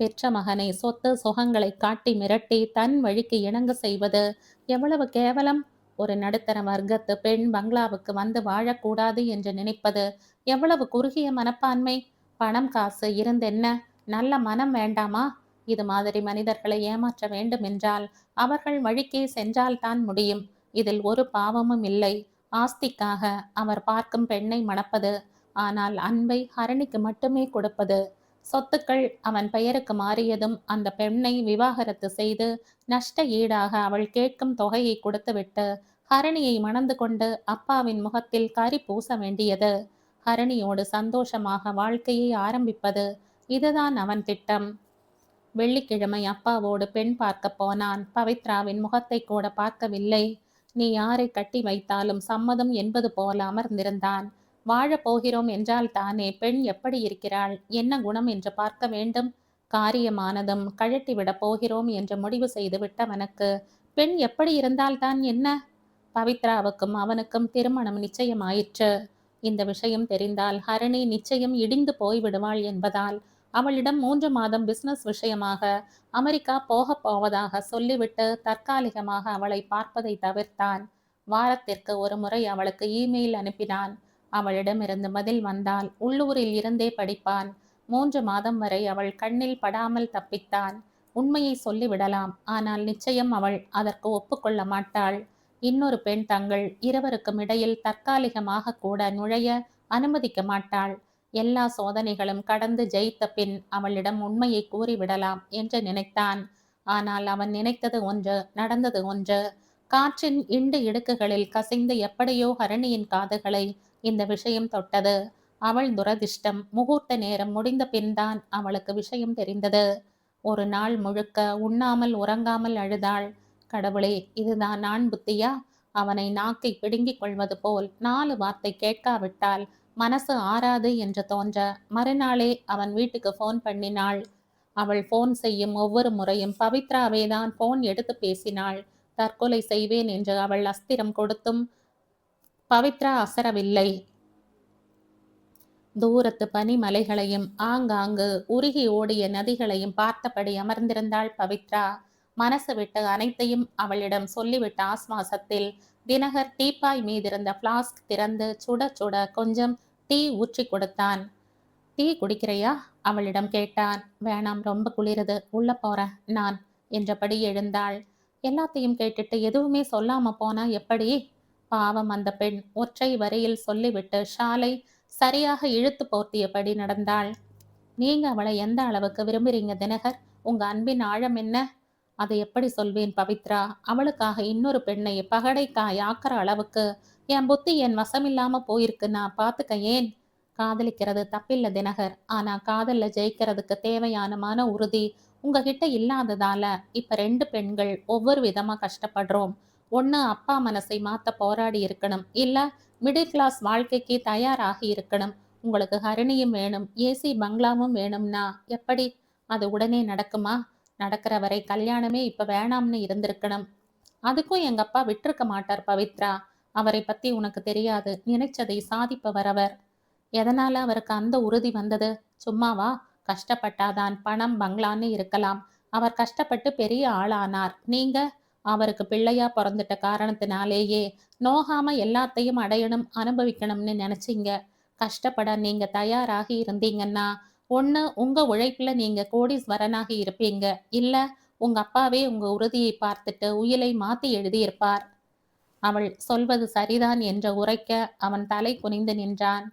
Speaker 1: பெற்ற மகனை சொத்து சுகங்களை காட்டி மிரட்டி தன் வழிக்கு இணங்க செய்வது எவ்வளவு கேவலம்! ஒரு நடுத்தர வர்க்கத்து பெண் பங்களாவுக்கு வந்து வாழக்கூடாது என்று நினைப்பது எவ்வளவு குறுகிய மனப்பான்மை! பணம் காசு இருந்தென்ன? நல்ல மனம் வேண்டாமா? இது மாதிரி மனிதர்களை ஏமாற்ற வேண்டும் என்றால் அவர்கள் வழிக்கே சென்றால்தான் முடியும். இதில் ஒரு பாவமும் இல்லை. ஆஸ்திக்காக அவர் பார்க்கும் பெண்ணை மணப்பது, ஆனால் அன்பை ஹரணிக்கு மட்டுமே கொடுப்பது. சொத்துக்கள் அவன் பெயருக்கு மாறியதும் அந்த பெண்ணை விவாகரத்து செய்து நஷ்ட ஈடாக அவள் கேட்கும் தொகையை கொடுத்துவிட்டு ஹரணியை மணந்து கொண்டு அப்பாவின் முகத்தில் கரி பூச வேண்டியது. ஹரணியோடு சந்தோஷமாக வாழ்க்கையை ஆரம்பிப்பது, இதுதான் அவன் திட்டம். வெள்ளிக்கிழமை அப்பாவோடு பெண் பார்க்க போனான். பவித்ராவின் முகத்தை கூட பார்க்கவில்லை. நீ யாரை கட்டி வைத்தாலும் சம்மதம் என்பது போல அமர்ந்திருந்தான். வாழப் போகிறோம் என்றால் தானே பெண் எப்படி இருக்கிறாள், என்ன குணம் என்று பார்க்க வேண்டும். காரியமானதும் கழட்டிவிடப் போகிறோம் என்று முடிவு செய்து விட்டவனுக்கு பெண் எப்படி இருந்தால்தான் என்ன? பவித்ராவுக்கும் அவனுக்கும் திருமணம் நிச்சயமாயிற்று. இந்த விஷயம் தெரிந்தால் ஹரிணி நிச்சயம் இடிந்து போய்விடுவாள் என்பதால் அவளிடம் 3 மாதம் பிசினஸ் விஷயமாக அமெரிக்கா போகப் போவதாக சொல்லிவிட்டு தற்காலிகமாக அவளை பார்ப்பதை தவிர்த்தான். வாரத்திற்கு ஒரு முறை அவளுக்கு இமெயில் அனுப்பினான். அவளிடமிருந்து பதில் வந்தால் உள்ளூரில் இருந்தே படிப்பான். 3 மாதம் வரை அவள் கண்ணில் படாமல் தப்பித்தான். உண்மையை சொல்லிவிடலாம், ஆனால் நிச்சயம் அவள் அதற்கு ஒப்புக்கொள்ள மாட்டாள். இன்னொரு பெண் தங்கள் இருவருக்கும் இடையில் தற்காலிகமாக கூட நுழைய அனுமதிக்க மாட்டாள். எல்லா சோதனைகளும் கடந்து ஜெயித்த பின் அவளிடம் உண்மையை கூறிவிடலாம் என்று நினைத்தான். ஆனால் அவன் நினைத்தது ஒன்று, நடந்தது ஒன்று. காற்றின் இண்டு இடுக்குகளில் கசிந்து எப்படியோ ஹரணியின் காதுகளை இந்த விஷயம் தொட்டது. அவள் துரதிர்ஷ்டம். முகூர்த்த நேரம் முடிந்த பின்தான் அவளுக்கு விஷயம் தெரிந்தது. ஒரு நாள் முழுக்க உண்ணாமல் உறங்காமல் அழுதாள். கடவுளே, இதுதான் ஆண் புத்தியா? அவனை நாக்கை பிடுங்கிக் கொள்வது போல் 4 வார்த்தை கேட்காவிட்டால் மனசு ஆறாது என்று தோன்ற மறுநாளே அவன் வீட்டுக்கு போன் பண்ணினாள். அவள் போன் செய்யும் ஒவ்வொரு முறையும் பவித்ராவேதான் போன் எடுத்து பேசினாள். தற்கொலை செய்வேன் என்று அவள் அஸ்திரம் கொடுத்தும் பவித்ரா அசரவில்லை. தூரத்து பனிமலைகளையும் ஆங்காங்கு உருகி ஓடிய நதிகளையும் பார்த்தபடி அமர்ந்திருந்தாள் பவித்ரா. மனசு விட்டு அனைத்தையும் அவளிடம் சொல்லிவிட்ட ஆஸ்வாசத்தில் தினகர் டீப்பாய் மீதிருந்த பிளாஸ்க் திறந்து சுட சுட கொஞ்சம் டீ ஊற்றி கொடுத்தான். டீ குடிக்கிறையா? அவளிடம் கேட்டான். வேணாம், ரொம்ப குளிருது, உள்ள போறேன் நான் என்றபடி எழுந்தாள். எல்லாத்தையும் கேட்டுட்டு எதுவுமே சொல்லாம போனா எப்படி? பாவம் அந்த பெண். ஒற்றை வரியில் சொல்லிவிட்டு ஷாலை சரியாக இழுத்து போர்த்தியபடி நடந்தாள். நீங்க அவளை எந்த அளவுக்கு விரும்புறீங்க தினகர்? உங்க அன்பின் ஆழம் என்ன? அதை எப்படி சொல்வேன் பவித்ரா? அவளுக்காக இன்னொரு பெண்ணை பகடைக்காய் ஆக்கிற அளவுக்கு என் புத்தி என் வசமில்லாம போயிருக்குன்னா பாத்துக்க. ஏன்? காதலிக்கிறது தப்பில்லை தினகர். ஆனா காதல்ல ஜெயிக்கிறதுக்கு தேவையான மன உறுதி உங்ககிட்ட இல்லாததால இப்ப 2 பெண்கள் ஒவ்வொரு விதமா கஷ்டப்படுறோம். ஒண்ணு அப்பா மனசை மாத்த போராடி இருக்கணும், இல்ல மிடில் கிளாஸ் வாழ்க்கைக்கு தயாராகி இருக்கணும். உங்களுக்கு ஹரிணியும் வேணும், ஏசி பங்களாவும் வேணும்னா எப்படி? அது உடனே நடக்குமா? நடக்கிற வரை கல்யாணமே இப்ப வேணாம்னு இருந்திருக்கணும். அதுக்கும் எங்க அப்பா விட்டிருக்க மாட்டார் பவித்ரா. அவரை பத்தி உனக்கு தெரியாது. நினைச்சதை சாதிப்பவர் அவர். எதனால அவருக்கு அந்த உறுதி வந்தது? சும்மாவா? கஷ்டப்பட்டாதான் பணம் பங்களான்னு இருக்கலாம். அவர் கஷ்டப்பட்டு பெரிய ஆளானார். நீங்க அவருக்கு பிள்ளையா பிறந்துட்ட காரணத்தினாலேயே நோகாம எல்லாத்தையும் அடையணும், அனுபவிக்கணும்னு நினைச்சீங்க. கஷ்டப்பட நீங்க தயாராகி இருந்தீங்கன்னா ஒண்ணு உங்க உழைப்புல நீங்க கோடீஸ்வரனாகி இருப்பீங்க, இல்ல உங்க அப்பாவே உங்க உறுதியை பார்த்துட்டு உயிலை மாத்தி எழுதியிருப்பார். அவள் சொல்வது சரிதான் என்று உரைக்க அவன் தலை குனிந்து நின்றான்.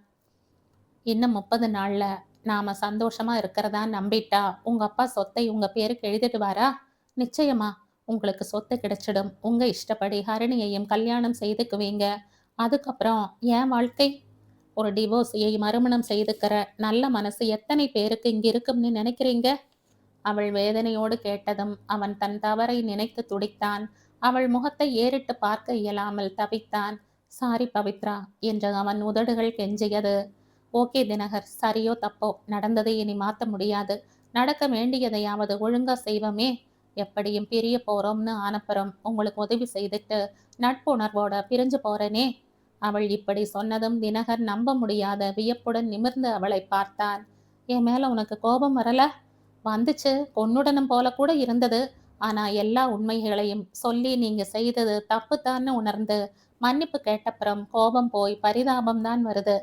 Speaker 1: இன்னும் 30 நாள்ல நாம சந்தோஷமா இருக்கிறதா நம்பிட்டா உங்க அப்பா சொத்தை உங்க பேருக்கு எழுதிடுவாரா? நிச்சயமா. உங்களுக்கு சொத்து கிடைச்சிடும். உங்க இஷ்டப்படி ஹரிணியையும் கல்யாணம் செய்துக்குவீங்க. அதுக்கப்புறம் என் வாழ்க்கை? ஒரு டிவோர்ஸையை மறுமணம் செய்துக்கிற நல்ல மனசு எத்தனை பேருக்கு இங்க இருக்கும்னு நினைக்கிறீங்க? அவள் வேதனையோடு கேட்டதும் அவன் தன் தவறை நினைத்து துடித்தான். அவள் முகத்தை ஏறிட்டு பார்க்க இயலாமல் தவித்தான். சாரி பவித்ரா என்று அவன் உதடுகள் கெஞ்சியது. ஓகே தினகர், சரியோ தப்போ நடந்ததை இனி மாத்த முடியாது. நடக்க வேண்டியதையாவது ஒழுங்கா செய்வோமே. எப்படியும் பிரிய போறோம்னு ஆனப்புறம் உங்களுக்கு உதவி செய்துட்டு நட்புணர்வோட பிரிஞ்சு போறேனே. அவள் இப்படி சொன்னதும் தினகர் நம்ப முடியாத வியப்புடன் நிமிர்ந்து அவளை பார்த்தான். என் மேல உனக்கு கோபம் வரல? வந்துச்சு, பொன்னுடனும் போல கூட இருந்தது. ஆனா எல்லா உண்மைகளையும் சொல்லி நீங்க செய்தது தப்புத்தான்னு உணர்ந்து மன்னிப்பு கேட்டப்புறம் கோபம் போய் பரிதாபம் தான் வருது.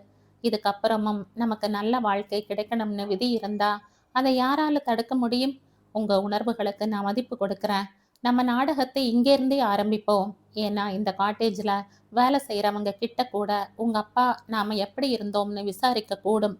Speaker 1: இதுக்கப்புறமும் நமக்கு நல்ல வாழ்க்கை கிடைக்கணும்னு விதி இருந்தா அதை யாரால தடுக்க முடியும்? உங்க உணர்வுகளுக்கு நான் மதிப்பு கொடுக்குறேன். நம்ம நாடகத்தை இங்கேருந்தே ஆரம்பிப்போம். ஏன்னா இந்த காட்டேஜ்ல வேலை செய்யறவங்க கிட்ட கூட உங்க அப்பா நாம எப்படி இருந்தோம்னு விசாரிக்க கூடும்.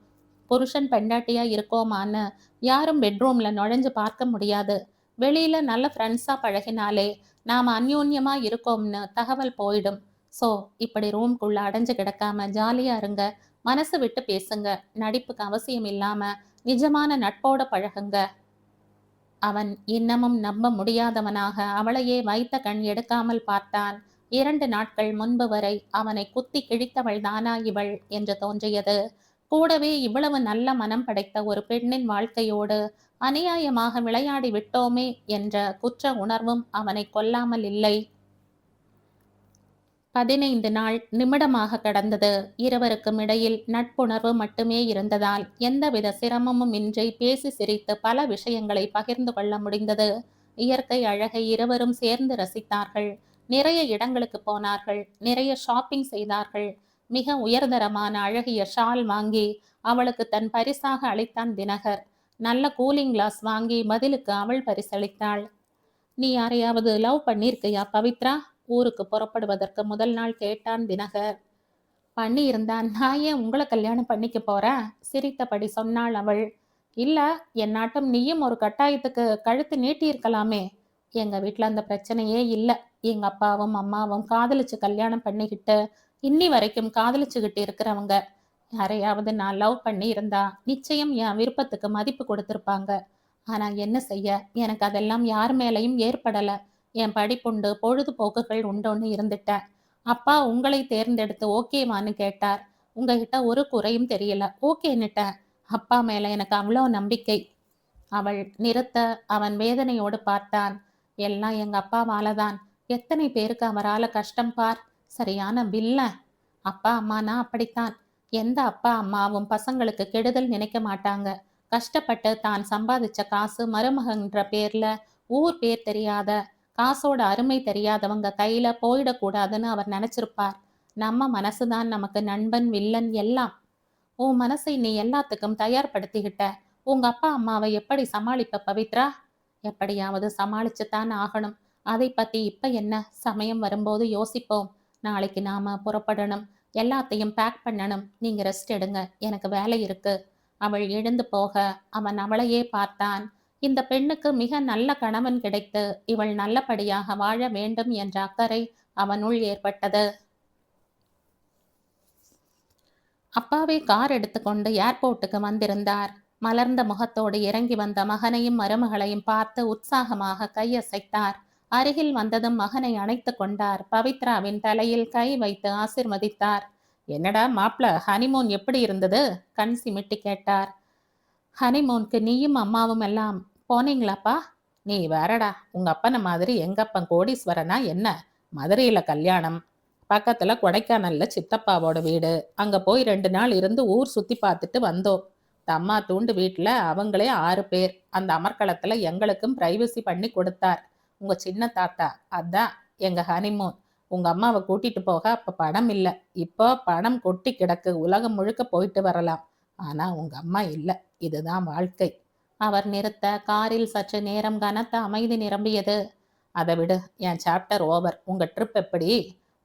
Speaker 1: புருஷன் பெண்டாட்டியா இருக்கோமான்னு யாரும் பெட்ரூம்ல நுழைஞ்சு பார்க்க முடியாது. வெளியில நல்ல ஃப்ரெண்ட்ஸா பழகினாலே நாம அந்யோன்யமா இருக்கோம்னு தகவல் போயிடும். ஸோ இப்படி ரூம்குள்ள அடைஞ்சு கிடக்காம ஜாலியா இருங்க. மனசு விட்டு பேசுங்க. நடிப்புக்கு அவசியம் இல்லாம நிஜமான நட்போட பழகுங்க. அவன் இன்னமும் நம்ப முடியாதவனாக அவளையே வைத்த கண் எடுக்காமல் பார்த்தான். 2 நாட்கள் முன்பு வரை அவனை குத்தி கிழித்தவள் தானா இவள் என்று தோன்றியது. கூடவே இவ்வளவு நல்ல மனம் படைத்த ஒரு பெண்ணின் வாழ்க்கையோடு அநியாயமாக விளையாடி விட்டோமே என்ற குற்ற உணர்வும் அவனை கொல்லாமல் இல்லை. 15 நாள் நிமிடமாக கடந்தது. இருவருக்கும் இடையில் நட்புணர்வு மட்டுமே இருந்ததால் எந்தவித சிரமமும் இன்றி பேசி சிரித்து பல விஷயங்களை பகிர்ந்து கொள்ள முடிந்தது. இயற்கை அழகை இருவரும் சேர்ந்து ரசித்தார்கள். நிறைய இடங்களுக்கு போனார்கள். நிறைய ஷாப்பிங் செய்தார்கள். மிக உயர்தரமான அழகிய ஷால் வாங்கி அவளுக்கு தன் பரிசாக அளித்தான் தினகர். நல்ல கூலிங் கிளாஸ் வாங்கி பதிலுக்கு அவள் பரிசளித்தாள். நீ யாரையாவது லவ் பண்ணியிருக்கையா பவித்ரா? ஊருக்கு புறப்படுவதற்கு முதல் நாள் கேட்டான் தினகர். பண்ணியிருந்தான். நான் ஏன் உங்களை கல்யாணம் பண்ணிக்க போறேன்? சிரித்தபடி சொன்னாள் அவள். இல்ல, என் நாட்டம் நீயும் ஒரு கட்டாயத்துக்கு கழுத்து நீட்டியிருக்கலாமே. எங்க வீட்டுல அந்த பிரச்சனையே இல்லை. எங்க அப்பாவும் அம்மாவும் காதலிச்சு கல்யாணம் பண்ணிக்கிட்டு இன்னி வரைக்கும் காதலிச்சுக்கிட்டு இருக்கிறவங்க. யாரையாவது நான் லவ் பண்ணி இருந்தா நிச்சயம் என் விருப்பத்துக்கு மதிப்பு கொடுத்திருப்பாங்க. ஆனா என்ன செய்ய, எனக்கு அதெல்லாம் யார் மேலையும் ஏற்படல. என் படிப்புண்டு, பொழுதுபோக்குகள் உண்டோன்னு இருந்துட்டேன். அப்பா உங்களை தேர்ந்தெடுத்து ஓகேவான்னு கேட்டார். உங்ககிட்ட ஒரு குறையும் தெரியல, ஓகேன்னுட்டேன். அப்பா மேல எனக்கு அவ்வளோ நம்பிக்கை. அவள் நிறுத்த அவன் வேதனையோடு பார்த்தான். எல்லாம் எங்க அப்பாவாலதான். எத்தனை பேருக்கு அவரால கஷ்டம் பார். சரியான வில்லன். அப்பா அம்மானா அப்படித்தான். எந்த அப்பா அம்மாவும் பசங்களுக்கு கெடுதல் நினைக்க மாட்டாங்க. கஷ்டப்பட்டு தான் சம்பாதிச்ச காசு மருமகன்ற பேர்ல ஊர் பேர் தெரியாத, காசோட அருமை தெரியாதவங்க கையில போயிடக்கூடாதுன்னு அவர் நினைச்சிருப்பார். நம்ம மனசுதான் நமக்கு நண்பன், வில்லன் எல்லாம். உன் மனசை நீ எல்லாத்துக்கும் தயார்படுத்திக்கிட்ட. உங்க அப்பா அம்மாவை எப்படி சமாளிப்ப பவித்ரா? எப்படியாவது சமாளிச்சுத்தான் ஆகணும். அதை பத்தி இப்ப என்ன, சமயம் வரும்போது யோசிப்போம். நாளைக்கு நாம புறப்படணும். எல்லாத்தையும் பேக் பண்ணணும். நீங்க ரெஸ்ட் எடுங்க, எனக்கு வேலை இருக்கு. அவள் எழுந்து போக அவன் அவளையே பார்த்தான். இந்த பெண்ணுக்கு மிக நல்ல கணவன் கிடைத்து இவள் நல்லபடியாக வாழ வேண்டும் என்ற அக்கறை அவனுள் ஏற்பட்டது. அப்பாவே கார் எடுத்துக்கொண்டு ஏர்போர்ட்டுக்கு வந்திருந்தார். மலர்ந்த முகத்தோடு இறங்கி வந்த மகனையும் மருமகளையும் பார்த்து உற்சாகமாக கையசைத்தார். அருகில் வந்ததும் மகனை அணைத்து கொண்டார். பவித்ராவின் தலையில் கை வைத்து ஆசிர்வதித்தார். என்னடா மாப்ள, ஹனிமூன் எப்படி இருந்தது? கண் சிமிட்டி கேட்டார். ஹனிமூனுக்கு நீயும் அம்மாவும் எல்லாம் போனீங்களாப்பா? நீ வேறடா, உங்க அப்பனை மாதிரி எங்க அப்பன் கோடீஸ்வரனா என்ன? மதுரையில கல்யாணம், பக்கத்துல கொடைக்கானல்ல சித்தப்பாவோட வீடு. அங்க போய் 2 நாள் இருந்து ஊர் சுத்தி பார்த்துட்டு வந்தோம். தம்மா தூண்டு வீட்டுல அவங்களே 6 பேர். அந்த அமர்க்களத்துல எங்களுக்கும் பிரைவசி பண்ணி கொடுத்தார் உங்க சின்ன தாத்தா. அதான் எங்க ஹனிமூன். உங்க அம்மாவை கூட்டிட்டு போக அப்ப பணம் இல்லை. இப்போ பணம் கொட்டி கிடக்கு, உலகம் முழுக்க போயிட்டு வரலாம். ஆனா உங்க அம்மா இல்லை. இதுதான் வாழ்க்கை. அவர் நிறுத்த காரில் சற்று நேரம் கனத்த அமைதி நிரம்பியது. அதை விடு, என் சாப்டர் ஓவர். உங்க ட்ரிப் எப்படி?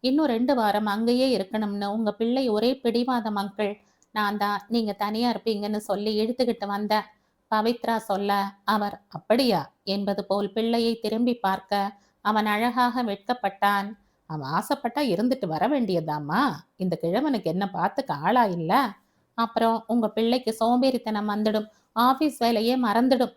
Speaker 1: இன்னும் 2 வாரம் அங்கேயே இருக்கணும்னு உங்க பிள்ளை ஒரே பிடிவாதம் அங்கிள். நான் தான் நீங்க தனியா இருப்பீங்கன்னு சொல்லி இழுத்துக்கிட்டு வந்தேன். பவித்ரா சொல்ல அவர் அப்படியா என்பது போல் பிள்ளையை திரும்பி பார்க்க அவன் அழகாக வெட்கப்பட்டான். அவன் ஆசைப்பட்டா இருந்துட்டு வர வேண்டியதாம்மா. இந்த கிழவனுக்கு என்ன பார்த்துக்க ஆளா இல்ல? அப்புறம் உங்க பிள்ளைக்கு சோம்பேறித்தனம் வந்துடும், ஆபீஸ் வேலையே மறந்துடும்.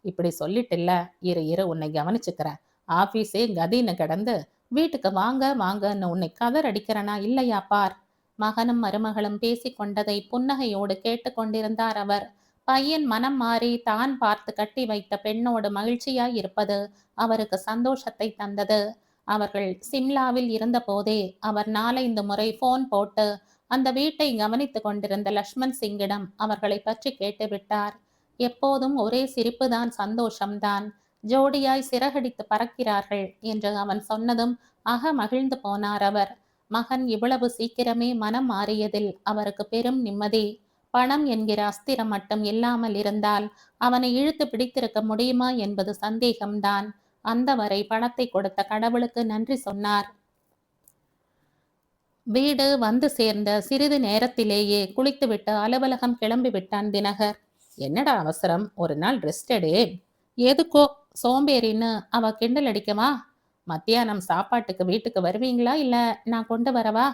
Speaker 1: இப்படி சொல்லிட்டில்ல, இரு இரு உன்னை கவனிச்சுக்கிறேன். ஆபீஸே கதின்னு கிடந்து வீட்டுக்கு வாங்க வாங்கன்னு உன்னை கதர் அடிக்கிறனா இல்லையா பார். மகனும் மருமகளும் பேசிக் கொண்டதை புன்னகையோடு கேட்டு கொண்டிருந்தார் அவர். பையன் மனம் மாறி தான் பார்த்து கட்டி வைத்த பெண்ணோடு மகிழ்ச்சியாய் இருப்பது அவருக்கு சந்தோஷத்தை தந்தது. அவர்கள் சிம்லாவில் இருந்த போதே அவர் 4-5 முறை போன் போட்டு அந்த வீட்டை கவனித்து கொண்டிருந்த லக்ஷ்மண் சிங்கிடம் அவர்களை பற்றி கேட்டுவிட்டார். எப்போதும் ஒரே சிரிப்புதான், சந்தோஷம்தான். ஜோடியாய் சிறகடித்து பறக்கிறார்கள் என்று அவன் சொன்னதும் மகிழ்ந்து போனார் அவர். மகன் இவ்வளவு சீக்கிரமே மனம் மாறியதில் அவருக்கு பெரும் நிம்மதி. பணம் என்கிற அஸ்திரம் மட்டும் இல்லாமல் இருந்தால் அவனை இழுத்து பிடித்திருக்க முடியுமா என்பது சந்தேகம்தான். அந்த வரை பணத்தை கொடுத்த கடவுளுக்கு நன்றி சொன்னார். வீடு வந்து சேர்ந்த சிறிது நேரத்திலேயே குளித்துவிட்டு அலுவலகம் கிளம்பி விட்டான் தினகர். என்னடா அவசரம், ஒரு நாள் ரெஸ்ட் எடு. எதுக்கோ சோம்பேறின்னு அவ கிண்டல் அடிக்கவா? மத்தியானம் சாப்பாட்டுக்கு வீட்டுக்கு வருவீங்களா இல்ல நான் கொண்டு வரவா?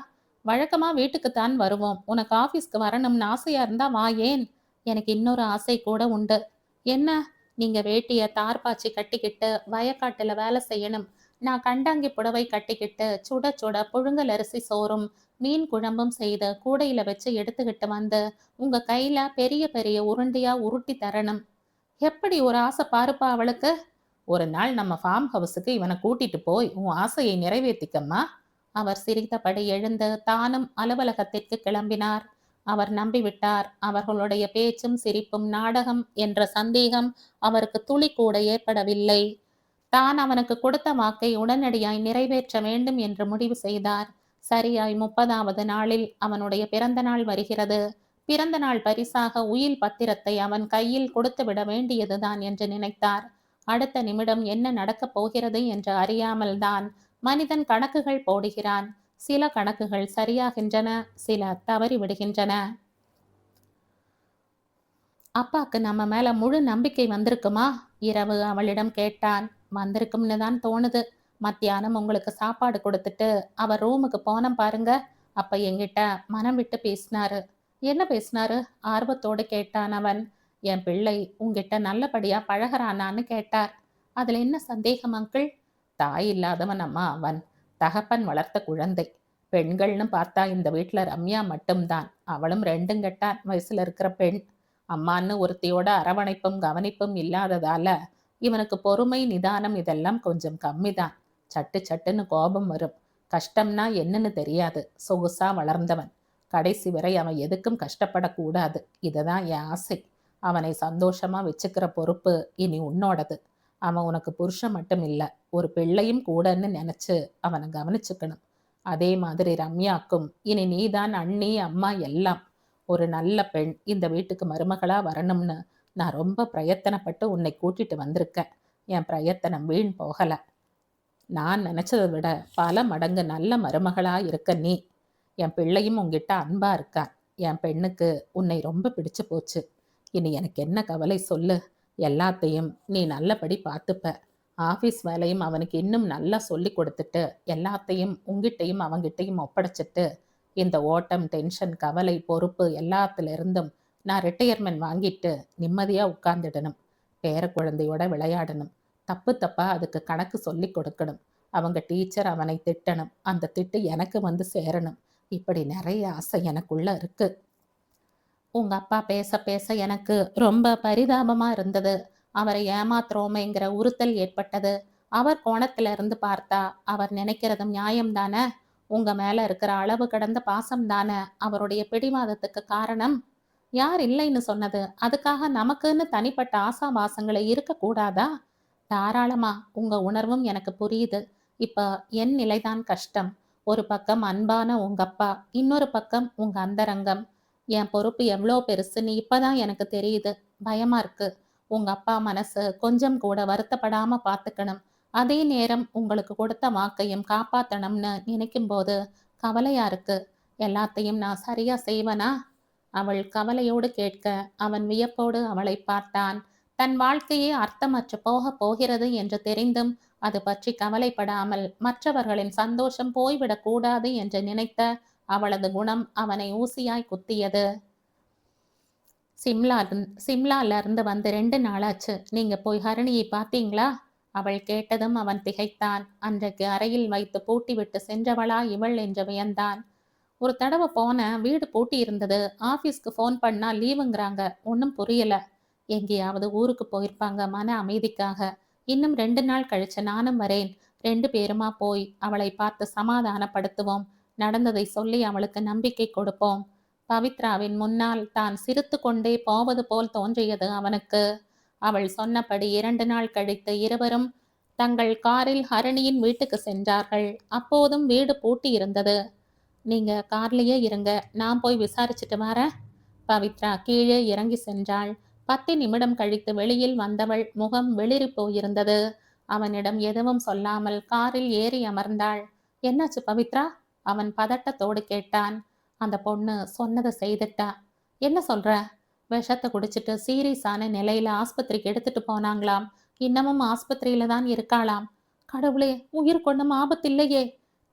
Speaker 1: வழக்கமா வீட்டுக்குத்தான் வருவோம். உனக்கு ஆபீஸ்க்கு வரணும்னு ஆசையா இருந்தா வா. ஏன்? எனக்கு இன்னொரு ஆசை கூட உண்டு. என்ன? நீங்க வேட்டிய தார்பாய்ச்சி கட்டிக்கிட்டு வயக்காட்டுல வேலை செய்யணும். நான் கண்டாங்கி புடவை கட்டிக்கிட்டு சுட சுட புழுங்கல் அரிசி சோறும் மீன் குழம்பும் செய்து கூடையில வச்சு எடுத்துக்கிட்டு வந்து உங்க கையில பெரிய பெரிய உருண்டையா உருட்டி தரணும். எப்படி ஒரு ஆசை பாருப்பா அவளுக்கு. ஒரு நாள் நம்ம ஃபார்ம் ஹவுஸுக்கு இவனை கூட்டிட்டு போய் உன் ஆசையை நிறைவேற்றிக்கம்மா. அவர் சிரித்தபடி எழுந்து தானும் அலுவலகத்திற்கு கிளம்பினார். அவர் நம்பிவிட்டார். அவர்களுடைய பேச்சும் சிரிப்பும் நாடகம் என்ற சந்தேகம் அவருக்கு துளி கூட ஏற்படவில்லை. தான் அவனுக்கு கொடுத்த வாக்கை உடனடியாய் நிறைவேற்ற வேண்டும் என்று முடிவு செய்தார். சரியாய் 30வது நாளில் அவனுடைய பிறந்த நாள் வருகிறது. பிறந்த நாள் பரிசாக உயில் பத்திரத்தை அவன் கையில் கொடுத்து விட வேண்டியதுதான் என்று நினைத்தார். அடுத்த நிமிடம் என்ன நடக்கப் போகிறது என்று அறியாமல் தான் மனிதன் கணக்குகள் போடுகிறான். சில கணக்குகள் சரியாகின்றன, சில தவறி விடுகின்றன. அப்பாக்கு நம்ம மேல முழு நம்பிக்கை வந்திருக்குமா? இரவு அவளிடம் கேட்டான். வந்திருக்கும்னு தான் தோணுது. மத்தியானம் உங்களுக்கு சாப்பாடு கொடுத்துட்டு அவர் ரூமுக்கு போனோம் பாருங்க. அப்ப என்கிட்ட மனம் விட்டு பேசினாரு. என்ன பேசினாரு? ஆர்வத்தோடு கேட்டான் அவன். என் பிள்ளை உன்கிட்ட நல்லபடியா பழகுறானான்னு கேட்டார். அதுல என்ன சந்தேகம் அங்கிள்? தாய் இல்லாதவன் அம்மா அவன். தகப்பன் வளர்த்த குழந்தை. பெண்கள்னு பார்த்தா இந்த வீட்டுல ரம்யா மட்டும்தான். அவளும் 2 கெட்டான் வயசுல இருக்கிற பெண். அம்மான்னு ஒருத்தியோட அரவணைப்பும் கவனிப்பும் இல்லாததால இவனுக்கு பொறுமை நிதானம் இதெல்லாம் கொஞ்சம் கம்மிதான். சட்டு சட்டுன்னு கோபம் வரும். கஷ்டம்னா என்னன்னு தெரியாது. சொகுசா வளர்ந்தவன். கடைசி வரை அவன் எதுக்கும் கஷ்டப்படக்கூடாது. இதுதான் என் ஆசை. அவனை சந்தோஷமா வச்சுக்கிற பொறுப்பு இனி உன்னோடது. அவன் உனக்கு புருஷன் மட்டும் இல்லை, ஒரு பிள்ளையும் கூடன்னு நினைச்சு அவனை கவனிச்சுக்கணும். அதே மாதிரி ரம்யாக்கும் இனி நீதான் அண்ணி அம்மா எல்லாம். ஒரு நல்ல பெண் இந்த வீட்டுக்கு மருமகளா வரணும்னு நான் ரொம்ப பிரயத்தனப்பட்டு உன்னை கூட்டிட்டு வந்திருக்கேன். என் பிரயத்தனம் வீண் போகல. நான் நினைச்சதை விட பல மடங்கு நல்ல மருமகளா இருக்க நீ. என் பிள்ளையும் உன்கிட்ட அன்பா இருக்கான். என் பெண்ணுக்கு உன்னை ரொம்ப பிடிச்சு போச்சு. இனி எனக்கு என்ன கவலை சொல்லு. எல்லாத்தையும் நீ நல்லபடி பார்த்துப்ப. ஆஃபீஸ் வேலையும் அவனுக்கு இன்னும் நல்லா சொல்லி கொடுத்துட்டு எல்லாத்தையும் உங்கிட்டையும் அவங்கிட்டையும் ஒப்படைச்சிட்டு இந்த ஓட்டம் டென்ஷன் கவலை பொறுப்பு எல்லாத்துல இருந்தும் நான் ரிட்டையர்மெண்ட் வாங்கிட்டு நிம்மதியா உட்கார்ந்துடணும். பேர குழந்தையோட விளையாடணும். தப்பு தப்பா அதுக்கு கணக்கு சொல்லி கொடுக்கணும். அவங்க டீச்சர் அவனை திட்டணும். அந்த திட்டு எனக்கு வந்து சேரணும். இப்படி நிறைய ஆசை எனக்குள்ள இருக்கு. உங்க அப்பா பேச பேச எனக்கு ரொம்ப பரிதாபமா இருந்தது. அவரை ஏமாத்துறோமேங்கிற உறுத்தல் ஏற்பட்டது. அவர் கோணத்துல இருந்து பார்த்தா அவர் நினைக்கிறது நியாயம் தானே. உங்க மேல இருக்கிற அளவு கடந்த பாசம் தானே அவருடைய பிடிவாதத்துக்கு காரணம். யார் இல்லைன்னு சொன்னது? அதுக்காக நமக்குன்னு தனிப்பட்ட ஆசாபாசங்களை இருக்கக்கூடாதா? தாராளமா. உங்க உணர்வும் எனக்கு புரியுது. இப்ப என் நிலைதான் கஷ்டம். ஒரு பக்கம் அன்பான உங்க அப்பா, இன்னொரு பக்கம் உங்க அந்தரங்கம். என் பொறுப்பு எவ்வளோ பெருசுன்னு இப்பதான் எனக்கு தெரியுது. பயமா இருக்கு. உங்க அப்பா மனசு கொஞ்சம் கூட வருத்தப்படாம பார்த்துக்கணும். அதே நேரம் உங்களுக்கு கொடுத்த வாக்கையும் காப்பாத்தணும்னு நினைக்கும் போது கவலையா இருக்கு. எல்லாத்தையும் நான் சரியா செய்வனா? அவள் கவலையோடு கேட்க அவன் வியப்போடு அவளை பார்த்தான். தன் வாழ்க்கையே அர்த்தமற்று போக போகிறது என்று தெரிந்தும் அது பற்றி கவலைப்படாமல் மற்றவர்களின் சந்தோஷம் போய்விடக் கூடாது என்று நினைத்த அவளது குணம் அவனை ஊசியாய் குத்தியது. சிம்லால இருந்து வந்து 2 நாளாச்சு. நீங்க போய் ஹரிணியை பார்த்தீங்களா? அவள் கேட்டதும் அவன் திகைத்தான். அன்றைக்கு அறையில் வைத்து பூட்டிவிட்டு சென்றவளா இவள் என்று வியந்தான். ஒரு தடவை போனேன், வீடு பூட்டி இருந்தது. ஆஃபீஸ்க்கு ஃபோன் பண்ணா லீவுங்கிறாங்க. ஒன்றும் புரியல. எங்கேயாவது ஊருக்கு போயிருப்பாங்க மன அமைதிக்காக. இன்னும் 2 நாள் கழிச்சு நானும் வரேன். 2 பேருமா போய் அவளை பார்த்து சமாதானப்படுத்துவோம். நடந்ததை சொல்லி அவளுக்கு நம்பிக்கை கொடுப்போம். பவித்ராவின் முன்னால் தான் சிரித்து கொண்டே போவது போல் தோன்றியது அவனுக்கு. அவள் சொன்னபடி 2 நாள் கழித்து இருவரும் தங்கள் காரில் ஹரிணியின் வீட்டுக்கு சென்றார்கள். அப்போதும் வீடு பூட்டி இருந்தது. நீங்க கார்லயே இருங்க, நான் போய் விசாரிச்சுட்டு வரேன். பவித்ரா கீழே இறங்கி சென்றாள். 10 நிமிடம் கழித்து வெளியில் வந்தவள் முகம் வெளிரி போயிருந்தது. அவனிடம் எதுவும் சொல்லாமல் காரில் ஏறி அமர்ந்தாள். என்னாச்சு பவித்ரா? அவன் பதட்டத்தோடு கேட்டான். அந்த பொண்ணு சொன்னதை செய்துட்டா. என்ன சொல்ற? விஷத்தை குடிச்சிட்டு சீரியஸான நிலையில ஆஸ்பத்திரிக்கு எடுத்துட்டு போனாங்களாம். இன்னமும் ஆஸ்பத்திரியில தான் இருக்காளாம். கடவுளே, உயிர் கொண்டும் ஆபத்தில்லையே.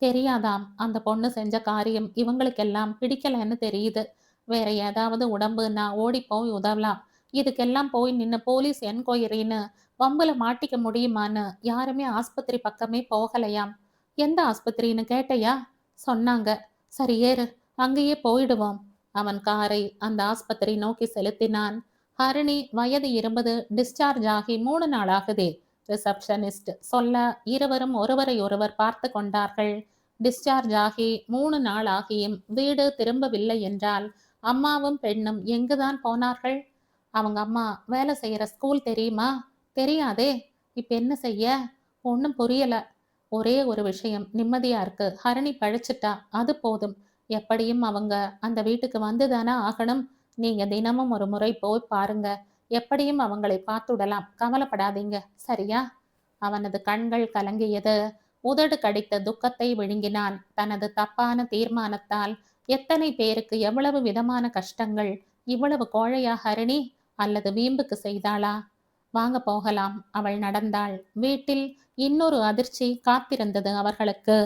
Speaker 1: தெரியாதாம். அந்த பொண்ணு செஞ்ச காரியம் இவங்களுக்கெல்லாம் பிடிக்கலன்னு தெரியுது. வேற ஏதாவது உடம்புன்னா ஓடி போய் உதவலாம். இதுக்கெல்லாம் போய் நின்னு போலீஸ் என்கொயரின்னு வம்புல மாட்டிக்க முடியுமான்னு யாருமே ஆஸ்பத்திரி பக்கமே போகலையாம். எந்த ஆஸ்பத்திரின்னு கேட்டையா? சொன்னாங்க. சரி ஏறு, அங்கேயே போயிடுவோம். அவன் காரை அந்த ஆஸ்பத்திரி நோக்கி செலுத்தினான். ஹரிணி வயது 20, டிஸ்சார்ஜ் ஆகி 3 நாள் ஆகுதே. ரிசப்ஷனிஸ்ட் சொல்ல இருவரும் ஒருவரை ஒருவர் பார்த்து கொண்டார்கள். டிஸ்சார்ஜ் ஆகி 3 நாள் ஆகியும் வீடு திரும்பவில்லை என்றால் அம்மாவும் பெண்ணும் எங்குதான் போனார்கள்? அவங்க அம்மா வேலை செய்யற ஸ்கூல் தெரியுமா? தெரியாதே. இப்ப என்ன செய்ய? ஒன்னும் புரியல. ஒரே ஒரு விஷயம் நிம்மதியா இருக்கு. ஹரிணி பழிச்சிட்டா, அது போதும். எப்படியும் அவங்க அந்த வீட்டுக்கு வந்துதானே ஆகணும். நீங்க தினமும் ஒரு முறை போய் பாருங்க. எப்படியும் அவங்களை பார்த்துடலாம். கவலைப்படாதீங்க. சரியா? அவனது கண்கள் கலங்கியது. உதடு கடித்த துக்கத்தை விழுங்கினான். தனது தப்பான தீர்மானத்தால் எத்தனை பேருக்கு எவ்வளவு விதமான கஷ்டங்கள். இவ்வளவு கோழையா ஹரிணி? அல்லது வீம்புக்கு செய்தாளா? வாங்க போகலாம். அவள் நடந்தாள். வீட்டில் இன்னொரு அதிர்ச்சி காத்திருந்தது அவர்களுக்கு.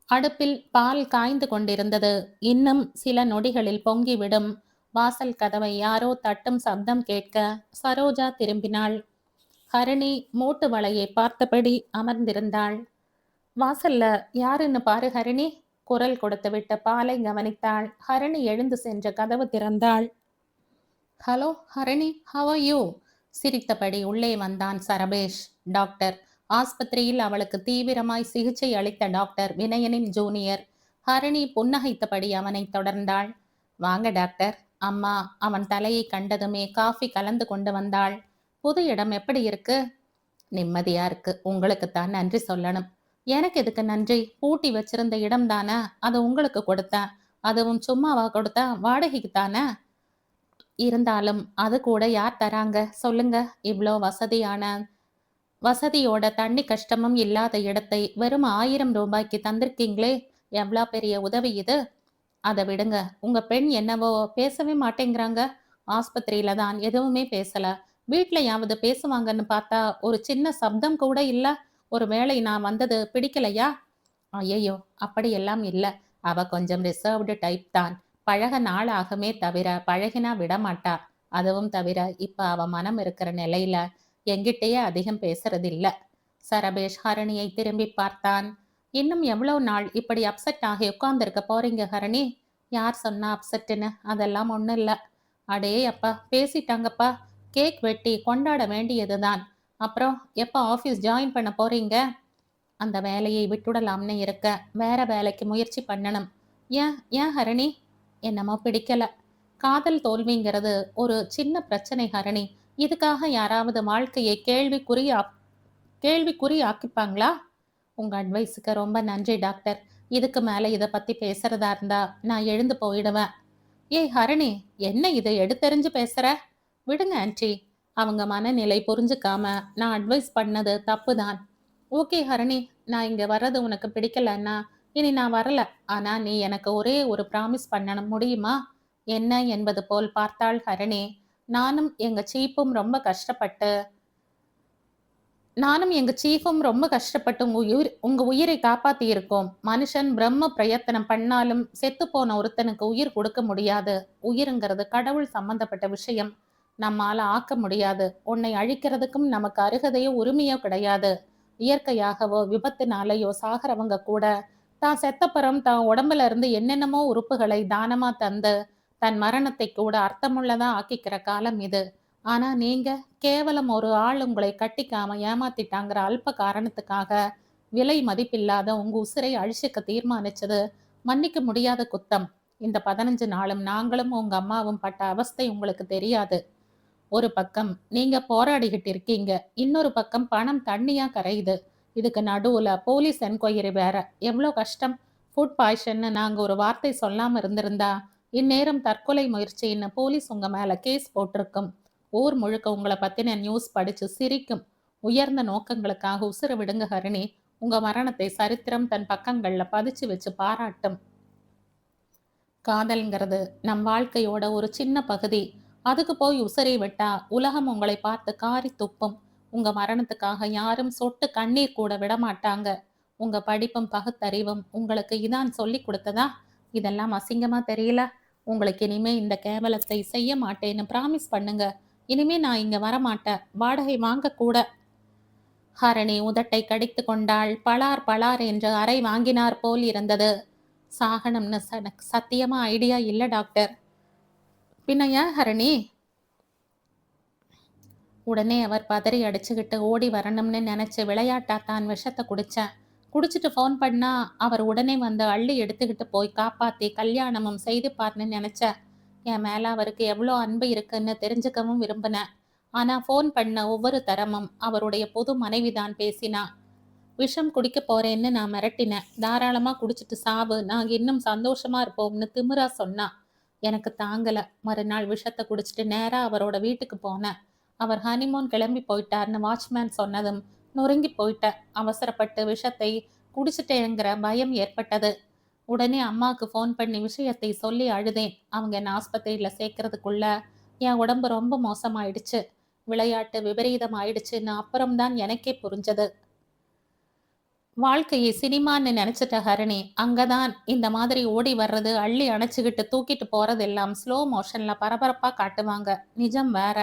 Speaker 1: அடுப்பில் பால் காய்ந்து கொண்டிருந்தது. இன்னும் சில நொடிகளில் பொங்கிவிடும். வாசல் கதவை யாரோ தட்டும் சப்தம் கேட்க சரோஜா திரும்பினாள். ஹரிணி மூட்டு வளையை பார்த்தபடி அமர்ந்திருந்தாள். வாசல்ல யாருன்னு பாரு ஹரிணி. குரல் கொடுத்துவிட்டு பாலை கவனித்தாள். ஹரிணி எழுந்து சென்று கதவு திறந்தாள். Hello Harini, how are you? சிரித்தபடி உள்ளே வந்தான் சரபேஷ். டாக்டர். ஆஸ்பத்திரியில் அவளுக்கு தீவிரமாய் சிகிச்சை அளித்த டாக்டர் வினயனின் ஜூனியர். ஹரிணி புன்னகைத்தபடி அவனை தொடர்ந்தாள். வாங்க டாக்டர். அம்மா அவன் தலையை கண்டதுமே காஃபி கலந்து கொண்டு வந்தாள். புது இடம் எப்படி இருக்கு? நிம்மதியா இருக்கு. உங்களுக்குத்தான் நன்றி சொல்லணும். எனக்கு எதுக்கு நன்றி? பூட்டி வச்சிருந்த இடம் தானே, அதை உங்களுக்கு கொடுத்தேன். அதுவும் சும்மாவா கொடுத்தேன்? வாடகைக்கு தானே. இருந்தாலும் அது கூட யார் தராங்க சொல்லுங்க? இவ்வளோ வசதியோட தண்ணி கஷ்டமும் இல்லாத இடத்தை வெறும் 1000 ரூபாய்க்கு தந்திருக்கீங்களே, எவ்வளோ பெரிய உதவி இது. அதை விடுங்க. உங்க பெண் என்னவோ பேசவே மாட்டேங்கிறாங்க. ஆஸ்பத்திரியில தான் எதுவுமே பேசல. வீட்லயாவது பேசுவாங்கன்னு பார்த்தா ஒரு சின்ன சப்தம் கூட இல்ல. ஒரு வேளை நான் வந்தது பிடிக்கலையா? ஐயையோ, அப்படியெல்லாம் இல்ல. அவ கொஞ்சம் ரிசர்வ்டு டைப் தான். பழக நாள் ஆகுமே தவிர பழகினா விடமாட்டா. அதுவும் தவிர இப்ப அவ மனம் இருக்கிற நிலையில எங்கிட்டயே அதிகம் பேசுறதில்ல. சரபேஷ் ஹரணியை திரும்பி பார்த்தான். இன்னும் எவ்வளவு நாள் இப்படி அப்செட் ஆகி உட்கார்ந்திருக்க போறீங்க ஹரணி? யார் சொன்னா அப்செட்டுன்னு? அதெல்லாம் ஒண்ணும் இல்ல. அடே அப்பா, பேசிட்டாங்கப்பா. கேக் வெட்டி கொண்டாட வேண்டியதுதான். அப்புறம் எப்ப ஆபீஸ் ஜாயின் பண்ண போறீங்க? அந்த வேலையை விட்டுடலாம்னு இருக்க. வேற வேலைக்கு முயற்சி பண்ணணும். ஏன் ஏன் ஹரணி? என்னமோ பிடிக்கல. காதல் தோல்விங்கிறது ஒரு சின்ன பிரச்சனை ஹரணி. இதுக்காக யாராவது வாழ்க்கையை கேள்விக்குறி ஆக்கிப்பாங்களா? உங்க அட்வைஸுக்கு ரொம்ப நன்றி டாக்டர். இதுக்கு மேல இதை பத்தி பேசுறதா இருந்தா நான் எழுந்து போயிடுவேன். ஏய் ஹரணி, என்ன இது எடுத்தெறிஞ்சு பேசுற? விடுங்க ஆன்ட்டி. அவங்க மனநிலை புரிஞ்சுக்காம நான் அட்வைஸ் பண்ணது தப்புதான். ஓகே ஹரணி, நான் இங்க வர்றது உனக்கு பிடிக்கலன்னா இனி நான் வரல. ஆனா நீ எனக்கு ஒரே ஒரு ப்ராமிஸ் பண்ணணும், முடியுமா? என்ன என்பது போல் பார்த்தாள் ஹரணி. நானும் எங்க சீப்பும் ரொம்ப கஷ்டப்பட்டு நானும் எங்க சீஃபும் ரொம்ப கஷ்டப்பட்டு உங்க உயிரை காப்பாத்தி இருக்கோம். மனுஷன் பிரம்ம பிரயத்தனம் பண்ணாலும் செத்து போன ஒருத்தனுக்கு உயிர் கொடுக்க முடியாது. உயிருங்கிறது கடவுள் சம்பந்தப்பட்ட விஷயம். நம்மால ஆக்க முடியாது. உன்னை அழிக்கிறதுக்கும் நமக்கு அருகதையோ உரிமையோ கிடையாது. இயற்கையாகவோ விபத்துனாலேயோ சாகிறவங்க கூட தான் செத்தப்புறம் தான் உடம்புல இருந்து என்னென்னமோ உறுப்புகளை தானமா தந்து தன் மரணத்தை கூட அர்த்தமுள்ளதா ஆக்கிக்கிற காலம் இது. ஆனா நீங்க கேவலம் ஒரு ஆள் உங்களை கட்டிக்காம ஏமாத்திட்டாங்கிற அல்ப காரணத்துக்காக விலை மதிப்பில்லாத உங்க உசிரை அழிச்சுக்க தீர்மானிச்சது மன்னிக்க முடியாத குத்தம். இந்த 15 நாளும் நாங்களும் உங்க அம்மாவும் பட்ட அவஸ்தை உங்களுக்கு தெரியாது. ஒரு பக்கம் நீங்க போராடிக்கிட்டு இருக்கீங்க, இன்னொரு பக்கம் பணம் தண்ணியா கரையுது. இதுக்கு நடுவுல போலீஸ் என்கொயரி வேற. எவ்வளோ கஷ்டம். ஃபுட் பாய்சன்னு நாங்க ஒரு வார்த்தை சொல்லாம இருந்திருந்தா இந்நேரம் தற்கொலை முயற்சின்னு போலீஸ் உங்க மேல கேஸ் போட்டிருக்கும். ஊர் முழுக்க உங்களை பத்தின நியூஸ் படிச்சு சிரிக்கும். உயர்ந்த நோக்கங்களுக்காக உசுறு விடுங்க ஹரிணி. உங்க மரணத்தை சரித்திரம் தன் பக்கங்கள்ல பதிச்சு வச்சு பாராட்டும். காதல்ங்கிறது நம் வாழ்க்கையோட ஒரு சின்ன பகுதி. அதுக்கு போய் உசரை விட்டா உலகம் உங்களை பார்த்து காரி துப்பும். உங்க மரணத்துக்காக யாரும் சொட்டு கண்ணீர் கூட விடமாட்டாங்க. உங்க படிப்பும் பகுத்தறிவும் உங்களுக்கு இதான் சொல்லி கொடுத்ததா? இதெல்லாம் அசிங்கமா தெரியல? உங்களுக்கு இனிமே இந்த கேவலத்தை செய்ய மாட்டேன்னு ப்ராமிஸ் பண்ணுங்க. இனிமே நான் இங்க வரமாட்டேன். வாடகை வாங்க கூட. ஹரணி உதட்டை கடித்து கொண்டாள். பளார் பளார் என்று அறை வாங்கினார் போல் இருந்தது. சாகனம்னு சத்தியமா ஐடியா இல்ல டாக்டர். பின்ன ஏன் ஹரணி? உடனே அவர் பதறி அடிச்சுக்கிட்டு ஓடி வரணும்னு நினைச்சு விளையாட்டா தான் விஷத்தை குடிச்சேன். குடிச்சிட்டு ஃபோன் பண்ணா அவர் உடனே வந்து அள்ளி எடுத்துக்கிட்டு போய் காப்பாத்தி கல்யாணமும் செய்து பார்ன்னு நினைச்சேன். என் மேல அவருக்கு எவ்வளோ அன்பு இருக்குன்னு தெரிஞ்சுக்கவும் விரும்பினேன். ஆனா ஃபோன் பண்ண ஒவ்வொரு தரமும் அவருடைய புது மனைவிதான் பேசினா. விஷம் குடிக்க போறேன்னு நான் மிரட்டினேன். தாராளமா குடிச்சிட்டு சாவு, நாங்க இன்னும் சந்தோஷமா இருப்போம்னு திமிரா சொன்னா. எனக்கு தாங்கல. மறுநாள் விஷத்தை குடிச்சிட்டு நேரா அவரோட வீட்டுக்கு போனேன். அவர் ஹனிமூன் கிளம்பி போயிட்டார்னு வாட்ச்மேன் சொன்னதும் நொறுங்கி போயிட்டேன். அவசரப்பட்டு விஷத்தை குடிச்சிட்டேங்கிற பயம் ஏற்பட்டது. உடனே அம்மாவுக்கு ஃபோன் பண்ணி விஷயத்தை சொல்லி அழுதேன். அவங்க என்ன ஆஸ்பத்திரியில சேர்க்கறதுக்குள்ள என் உடம்பு ரொம்ப மோசமாயிடுச்சு. விளையாட்டு விபரீதம் ஆயிடுச்சுன்னு அப்புறம்தான் எனக்கே புரிஞ்சது. வாழ்க்கையை சினிமான்னு நினைச்சிட்ட ஹரணி, அங்கதான் இந்த மாதிரி ஓடி வர்றது, அள்ளி அணைச்சுக்கிட்டு தூக்கிட்டு போறதெல்லாம் ஸ்லோ மோஷன்ல பரபரப்பா காட்டுவாங்க. நிஜம் வேற.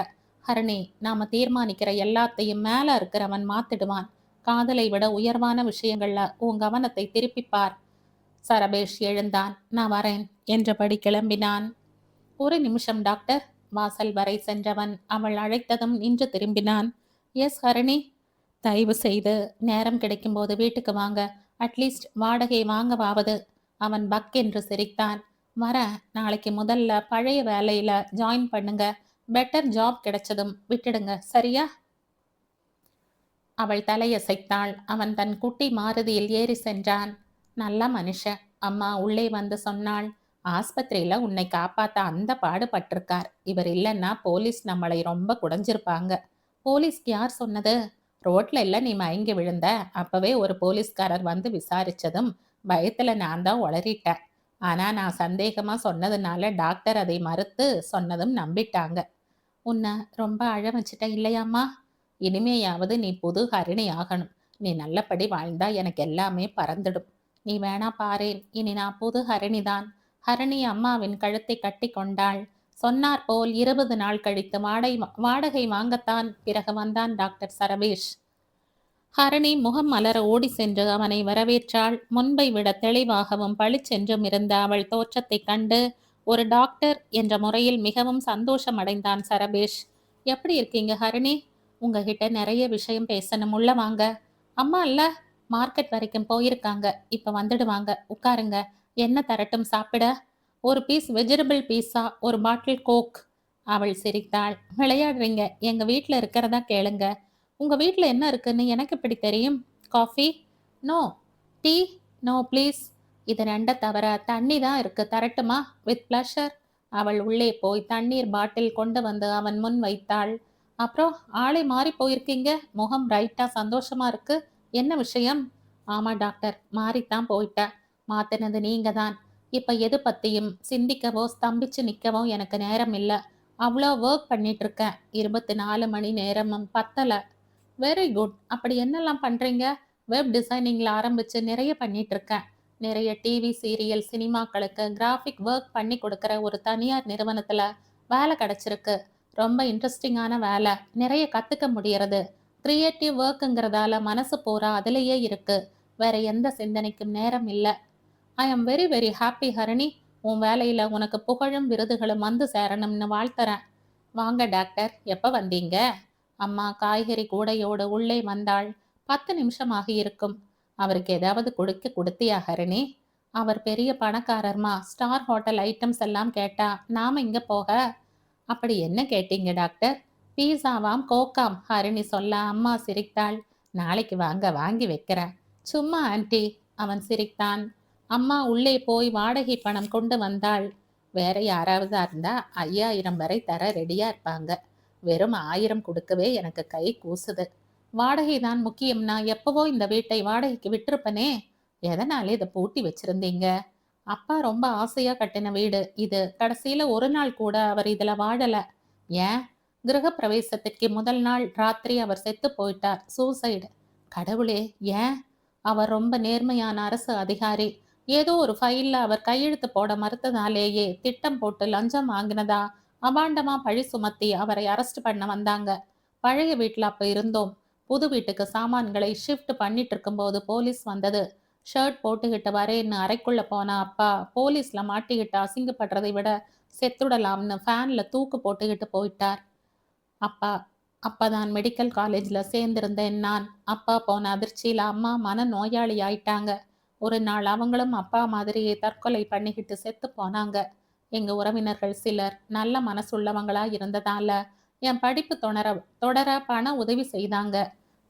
Speaker 1: ஹரணி, நாம தீர்மானிக்கிற எல்லாத்தையும் மேல இருக்கிறவன் மாத்திடுவான். காதலை விட உயர்வான விஷயங்கள்ல உன் கவனத்தை திருப்பிப்பார். சரபேஷ் எழுந்தான். நான் வரேன் என்றபடி கிளம்பினான். ஒரு நிமிஷம் டாக்டர். வாசல் வரை சென்றவன் அவள் அழைத்ததும் நின்று திரும்பினான். எஸ் ஹரணி. தயவு செய்து நேரம் கிடைக்கும்போது வீட்டுக்கு வாங்க. அட்லீஸ்ட் வாடகை வாங்கவாவது. அவன் பக் என்று சிரித்தான். வர, நாளைக்கு முதல்ல பழைய வேலையில ஜாயின் பண்ணுங்க. பெட்டர் ஜாப் கிடைச்சதும் விட்டுடுங்க, சரியா? அவள் தலையசைத்தாள். அவன் தன் குட்டி மாருதியில் ஏறி சென்றான். நல்ல மனுஷன். அம்மா உள்ளே வந்து சொன்னாள். ஆஸ்பத்திரியில உன்னை காப்பாத்த அந்த பாடுபட்டிருக்கார். இவர் இல்லைன்னா போலீஸ் நம்மளை ரொம்ப குடைஞ்சிருப்பாங்க. போலீஸ்க்கு யார் சொன்னது? ரோட்ல இல்ல நீ மயங்கி விழுந்த. அப்பவே ஒரு போலீஸ்காரர் வந்து விசாரிச்சதும் பயத்துல நான் தான் உளறிட்டேன். ஆனா நான் சந்தேகமா சொன்னதுனால டாக்டர் அதை மறுத்து சொன்னதும் நம்பிட்டாங்க. உன்னை ரொம்ப அழ வச்சிட்டேன் இல்லையாம்மா? இனிமேயாவது நீ புது ஹரிணி ஆகணும். நீ நல்லபடி வாழ்ந்தா எனக்கு எல்லாமே பறந்துடும். நீ வேணா பாரேன், இனி நான் புது ஹரிணிதான். ஹரிணி அம்மாவின் கழுத்தை கட்டி கொண்டாள். சொன்னார் போல் 20 நாள் கழித்து வாடகை வாங்கத்தான் பிறகு வந்தான் டாக்டர் சரபேஷ். ஹரணி முகம் மலர ஓடி சென்று அவனை வரவேற்றாள். முன்பை விட தெளிவாகவும் பளிச்சென்றும் இருந்த அவள் தோற்றத்தைக் கண்டு ஒரு டாக்டர் என்ற முறையில் மிகவும் சந்தோஷம் அடைந்தான் சரபேஷ். எப்படி இருக்கீங்க ஹரணி? உங்ககிட்ட நிறைய விஷயம் பேசணும், உள்ள வாங்க. அம்மா இல்ல, மார்க்கெட் வரைக்கும் போயிருக்காங்க. இப்ப வந்துடுவாங்க, உட்காருங்க. என்ன தரட்டும் சாப்பிட? ஒரு பீஸ் வெஜிடபிள் பீஸா, ஒரு பாட்டில் கோக். அவள் சிரித்தாள். விளையாடுறீங்க, எங்க வீட்டுல இருக்கிறதா கேளுங்க. உங்க வீட்டுல என்ன இருக்குன்னு எனக்கு எப்படி தெரியும்? Coffee? No. Tea? No please. இது ரெண்ட தவிர தண்ணி தான் இருக்கு, தரட்டுமா? With pleasure. அவள் உள்ளே போய் தண்ணீர் பாட்டில் கொண்டு வந்து அவன் முன் வைத்தாள். அப்புறம் ஆளை மாறி போயிருக்கீங்க. முகம் பிரைட்டா சந்தோஷமா இருக்கு. என்ன விஷயம்? ஆமா டாக்டர், மாறித்தான் போயிட்ட. மாத்தினது நீங்க தான். இப்ப எது பத்தியும் சிந்திக்கவோ ஸ்தம்பிச்சு நிக்கவோ எனக்கு நேரம் இல்லை. அவ்வளோ ஒர்க் பண்ணிட்டு இருக்கேன். 24 மணி நேரமும் பத்தல. Very good. அப்படி என்னெல்லாம் பண்றீங்க? வெப் டிசைனிங்ல ஆரம்பிச்சு நிறைய பண்ணிட்டு இருக்கேன். நிறைய டிவி சீரியல் சினிமாக்களுக்கு கிராஃபிக் ஒர்க் பண்ணி கொடுக்குற ஒரு தனியார் நிறுவனத்துல வேலை கிடைச்சிருக்கு. ரொம்ப இன்ட்ரெஸ்டிங்கான வேலை. நிறைய கத்துக்க முடியறது. கிரியேட்டிவ் ஒர்க்குங்கிறதால மனசு பூரா அதிலேயே இருக்கு. வேற எந்த சிந்தனைக்கும் நேரம் இல்லை. I am very very happy Harini. உன் வேலையில உனக்கு புகழும் விருதுகளும் வந்து சேரணும்னு வாழ்த்துறேன். வாங்க டாக்டர், எப்ப வந்தீங்க? அம்மா காய்கறி கூடையோடு உள்ளே வந்தாள். 10 நிமிஷமாக இருக்கும். அவருக்கு ஏதாவது கொடுத்தியா ஹரணி? அவர் பெரிய பணக்காரர்மா. ஸ்டார் ஹோட்டல் ஐட்டம்ஸ் எல்லாம் கேட்டா நாம இங்க போக. அப்படி என்ன கேட்டீங்க டாக்டர்? பீஸாவாம் கோக்காம் ஹரிணி சொல்ல அம்மா சிரித்தாள். நாளைக்கு வாங்க, வாங்கி வைக்கிறேன். சும்மா ஆன்ட்டி. அவன் சிரித்தான். அம்மா உள்ளே போய் வாடகை பணம் கொண்டு வந்தாள். வேற யாராவது இருந்தா 5000 வரை தர ரெடியா இருப்பாங்க. வெறும் 1000 கொடுக்கவே எனக்கு கை கூசுது. வாடகை தான் முக்கியம்னா எப்பவோ இந்த வீட்டை வாடகைக்கு விட்டிருப்பனே. எதனால இதை பூட்டி வச்சிருந்தீங்க? அப்பா ரொம்ப ஆசையா கட்டின வீடு இது. கடைசியில ஒரு நாள் கூட அவர் இதுல வாழல. ஏன்? கிரக பிரவேசத்திற்கு முதல் நாள் ராத்திரி அவர் செத்து போயிட்டார். சூசைடு. கடவுளே, ஏன்? அவர் ரொம்ப நேர்மையான அரசு அதிகாரி. ஏதோ ஒரு ஃபைல்ல அவர் கையெழுத்து போட மறுத்ததாலேயே திட்டம் போட்டு லஞ்சம் வாங்கினதா அபாண்டமா பழி சுமத்தி அவரை அரெஸ்ட் பண்ண வந்தாங்க. பழைய வீட்ல அப்ப இருந்தோம். புது வீட்டுக்கு சாமான்களை ஷிஃப்ட் பண்ணிட்டு இருக்கும்போது போலீஸ் வந்தது. ஷர்ட் போட்டுக்கிட்டு வரேன்னு அறைக்குள்ள போன அப்பா போலீஸ்ல மாட்டிக்கிட்டு அசிங்கப்படுறதை விட செத்துடலாம்னு ஃபேன்ல தூக்கு போட்டுக்கிட்டு போயிட்டார். அப்பா அப்பதான் மெடிக்கல் காலேஜ்ல சேர்ந்திருந்தேன் நான். அப்பா போன அதிர்ச்சியில அம்மா மன நோயாளி ஆயிட்டாங்க. ஒரு நாள் அவங்களும் அப்பா மாதிரியே தற்கொலை பண்ணிக்கிட்டு செத்து போனாங்க. எங்க உறவினர்கள் சிலர் நல்ல மனசுள்ளவங்களா இருந்ததால என் படிப்பு தொடர பண உதவி செய்தாங்க.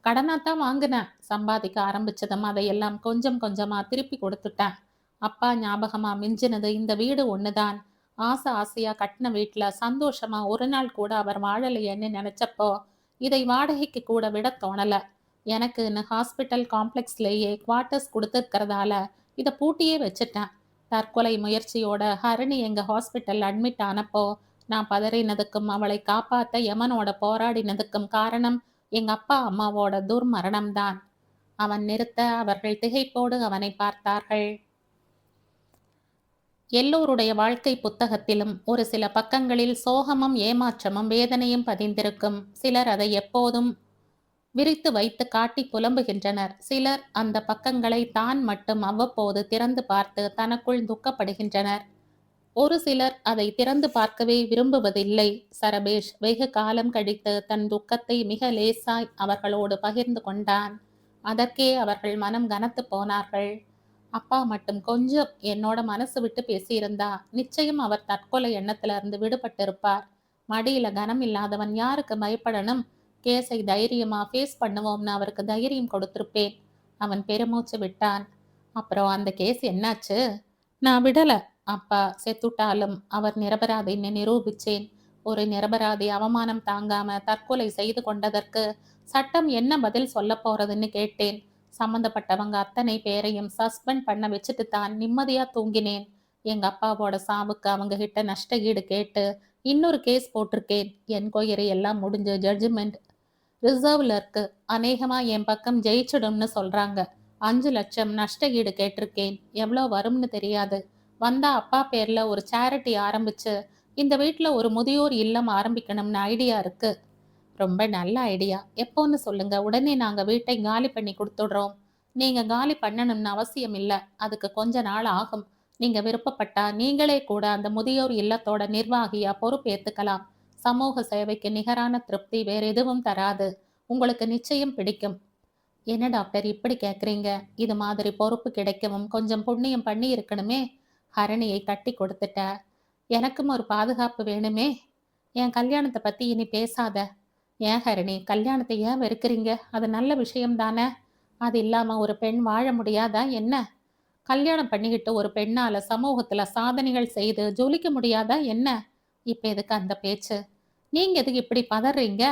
Speaker 1: கடனாத்தான் வாங்கினேன். சம்பாதிக்க ஆரம்பிச்சதும் அதையெல்லாம் கொஞ்சம் கொஞ்சமா திருப்பி கொடுத்துட்டேன். அப்பா ஞாபகமா மிஞ்சினது இந்த வீடு ஒண்ணுதான். ஆசையா கட்டின வீட்டுல சந்தோஷமா ஒரு நாள் கூட அவர் வாழலையேன்னு நினைச்சப்போ இதை வாடகைக்கு கூட விட தோணல. எனக்குன்னு ஹாஸ்பிட்டல் காம்ப்ளெக்ஸ்லேயே குவார்ட்டர்ஸ் கொடுத்துருக்கிறதால இதை பூட்டியே வச்சுட்டேன். தற்கொலை முயற்சியோட ஹரிணி எங்க ஹாஸ்பிட்டல் அட்மிட் ஆனப்போ நான் பதறினதுக்கும் அவளை காப்பாத்த யமனோட போராடினதுக்கும் காரணம் எங்க அப்பா அம்மாவோட துர்மரணம்தான். அவன் நிறுத்த அவர்கள் திகைப்போடு அவனை பார்த்தார்கள். எல்லோருடைய வாழ்க்கை புத்தகத்திலும் ஒரு சில பக்கங்களில் சோகமும் ஏமாற்றமும் வேதனையும் பதிந்திருக்கும். சிலர் அதை எப்போதும் விரித்து வைத்து காட்டி புலம்புகின்றனர். சிலர் அந்த பக்கங்களை தான் மட்டும் அவ்வப்போது திறந்து பார்த்து தனக்குள் துக்கப்படுகின்றனர். ஒரு சிலர் அதை திறந்து பார்க்கவே விரும்புவதில்லை. சரபேஷ் வெகு காலம் கழித்து தன் துக்கத்தை மிக லேசாய் அவர்களோடு பகிர்ந்து கொண்டான். அதற்கே அவர்கள் மனம் கனத்து போனார்கள். அப்பா மட்டும் கொஞ்சம் என்னோட மனசு விட்டு பேசியிருந்தா நிச்சயம் அவர் தற்கொலை எண்ணத்துல இருந்து விடுபட்டிருப்பார். மடியில கனம் இல்லாதவன் யாருக்கு பயப்படணும்? கேஸை தைரியமா ஃபேஸ் பண்ணுவோம்னு அவருக்கு தைரியம் கொடுத்திருப்பேன். அவன் பெருமூச்சு விட்டான். அப்புறம் அந்த கேஸ் என்னாச்சு? நான் விடல. அப்பா செத்துட்டாலும் அவர் நிரபராதின்னு நிரூபிச்சேன். ஒரு நிரபராதி அவமானம் தாங்காம தற்கொலை செய்து கொண்டதற்கு சட்டம் என்ன பதில் சொல்ல போறதுன்னு கேட்டேன். சம்பந்தப்பட்டவங்க அத்தனை பேரையும் சஸ்பெண்ட் பண்ண வச்சுட்டு தான் நிம்மதியா தூங்கினேன். எங்க அப்பாவோட சாவுக்கு அவங்க கிட்ட நஷ்ட ஈடு கேட்டு இன்னொரு கேஸ் போட்டிருக்கேன். என்கொயரி எல்லாம் முடிஞ்சு ஜட்ஜ்மெண்ட் ரிசர்வ்ல இருக்கு. அநேகமா என் பக்கம் ஜெயிச்சிடும்னு சொல்றாங்க. 5 லட்சம் நஷ்ட ஈடு கேட்டிருக்கேன். எவ்வளோ வரும்னு தெரியாது. வந்தா அப்பா பேர்ல ஒரு சேரிட்டி ஆரம்பிச்சு இந்த வீட்டுல ஒரு முதியோர் இல்லம் ஆரம்பிக்கணும்னு ஐடியா இருக்கு. ரொம்ப நல்ல ஐடியா. எப்போன்னு சொல்லுங்க. உடனே நாங்க வீட்டை காலி பண்ணி கொடுத்துடுறோம். நீங்க காலி பண்ணணும்னு அவசியம் இல்ல. அதுக்கு கொஞ்ச நாள் ஆகும். நீங்க விருப்பப்பட்டா நீங்களே கூட அந்த முதியோர் இல்லத்தோட நிர்வாகியா பொறுப்பேத்துக்கலாம். சமூக சேவைக்கு நிகரான திருப்தி வேற எதுவும் தராது. உங்களுக்கு நிச்சயம் பிடிக்கும். என்ன டாக்டர் இப்படி கேக்குறீங்க? இது மாதிரி பொறுப்பு கிடைக்கவும் கொஞ்சம் புண்ணியம் பண்ணி இருக்கணுமே. ஹரணியை கட்டி கொடுத்துட்ட. எனக்கும் ஒரு பாதுகாப்பு வேணுமே. என் கல்யாணத்தை பத்தி இனி பேசாத. ஏன் ஹரிணி, கல்யாணத்தை ஏன் வெறுக்கிறீங்க? அது நல்ல விஷயம் தானே. அது இல்லாம ஒரு பெண் வாழ முடியாதா என்ன? கல்யாணம் பண்ணிக்கிட்டு ஒரு பெண்ணால சமூகத்துல சாதனைகள் செய்து ஜொலிக்க முடியாதா என்ன? இப்ப எதுக்கு அந்த பேச்சு? நீங்க எதுக்கு இப்படி பதறீங்க?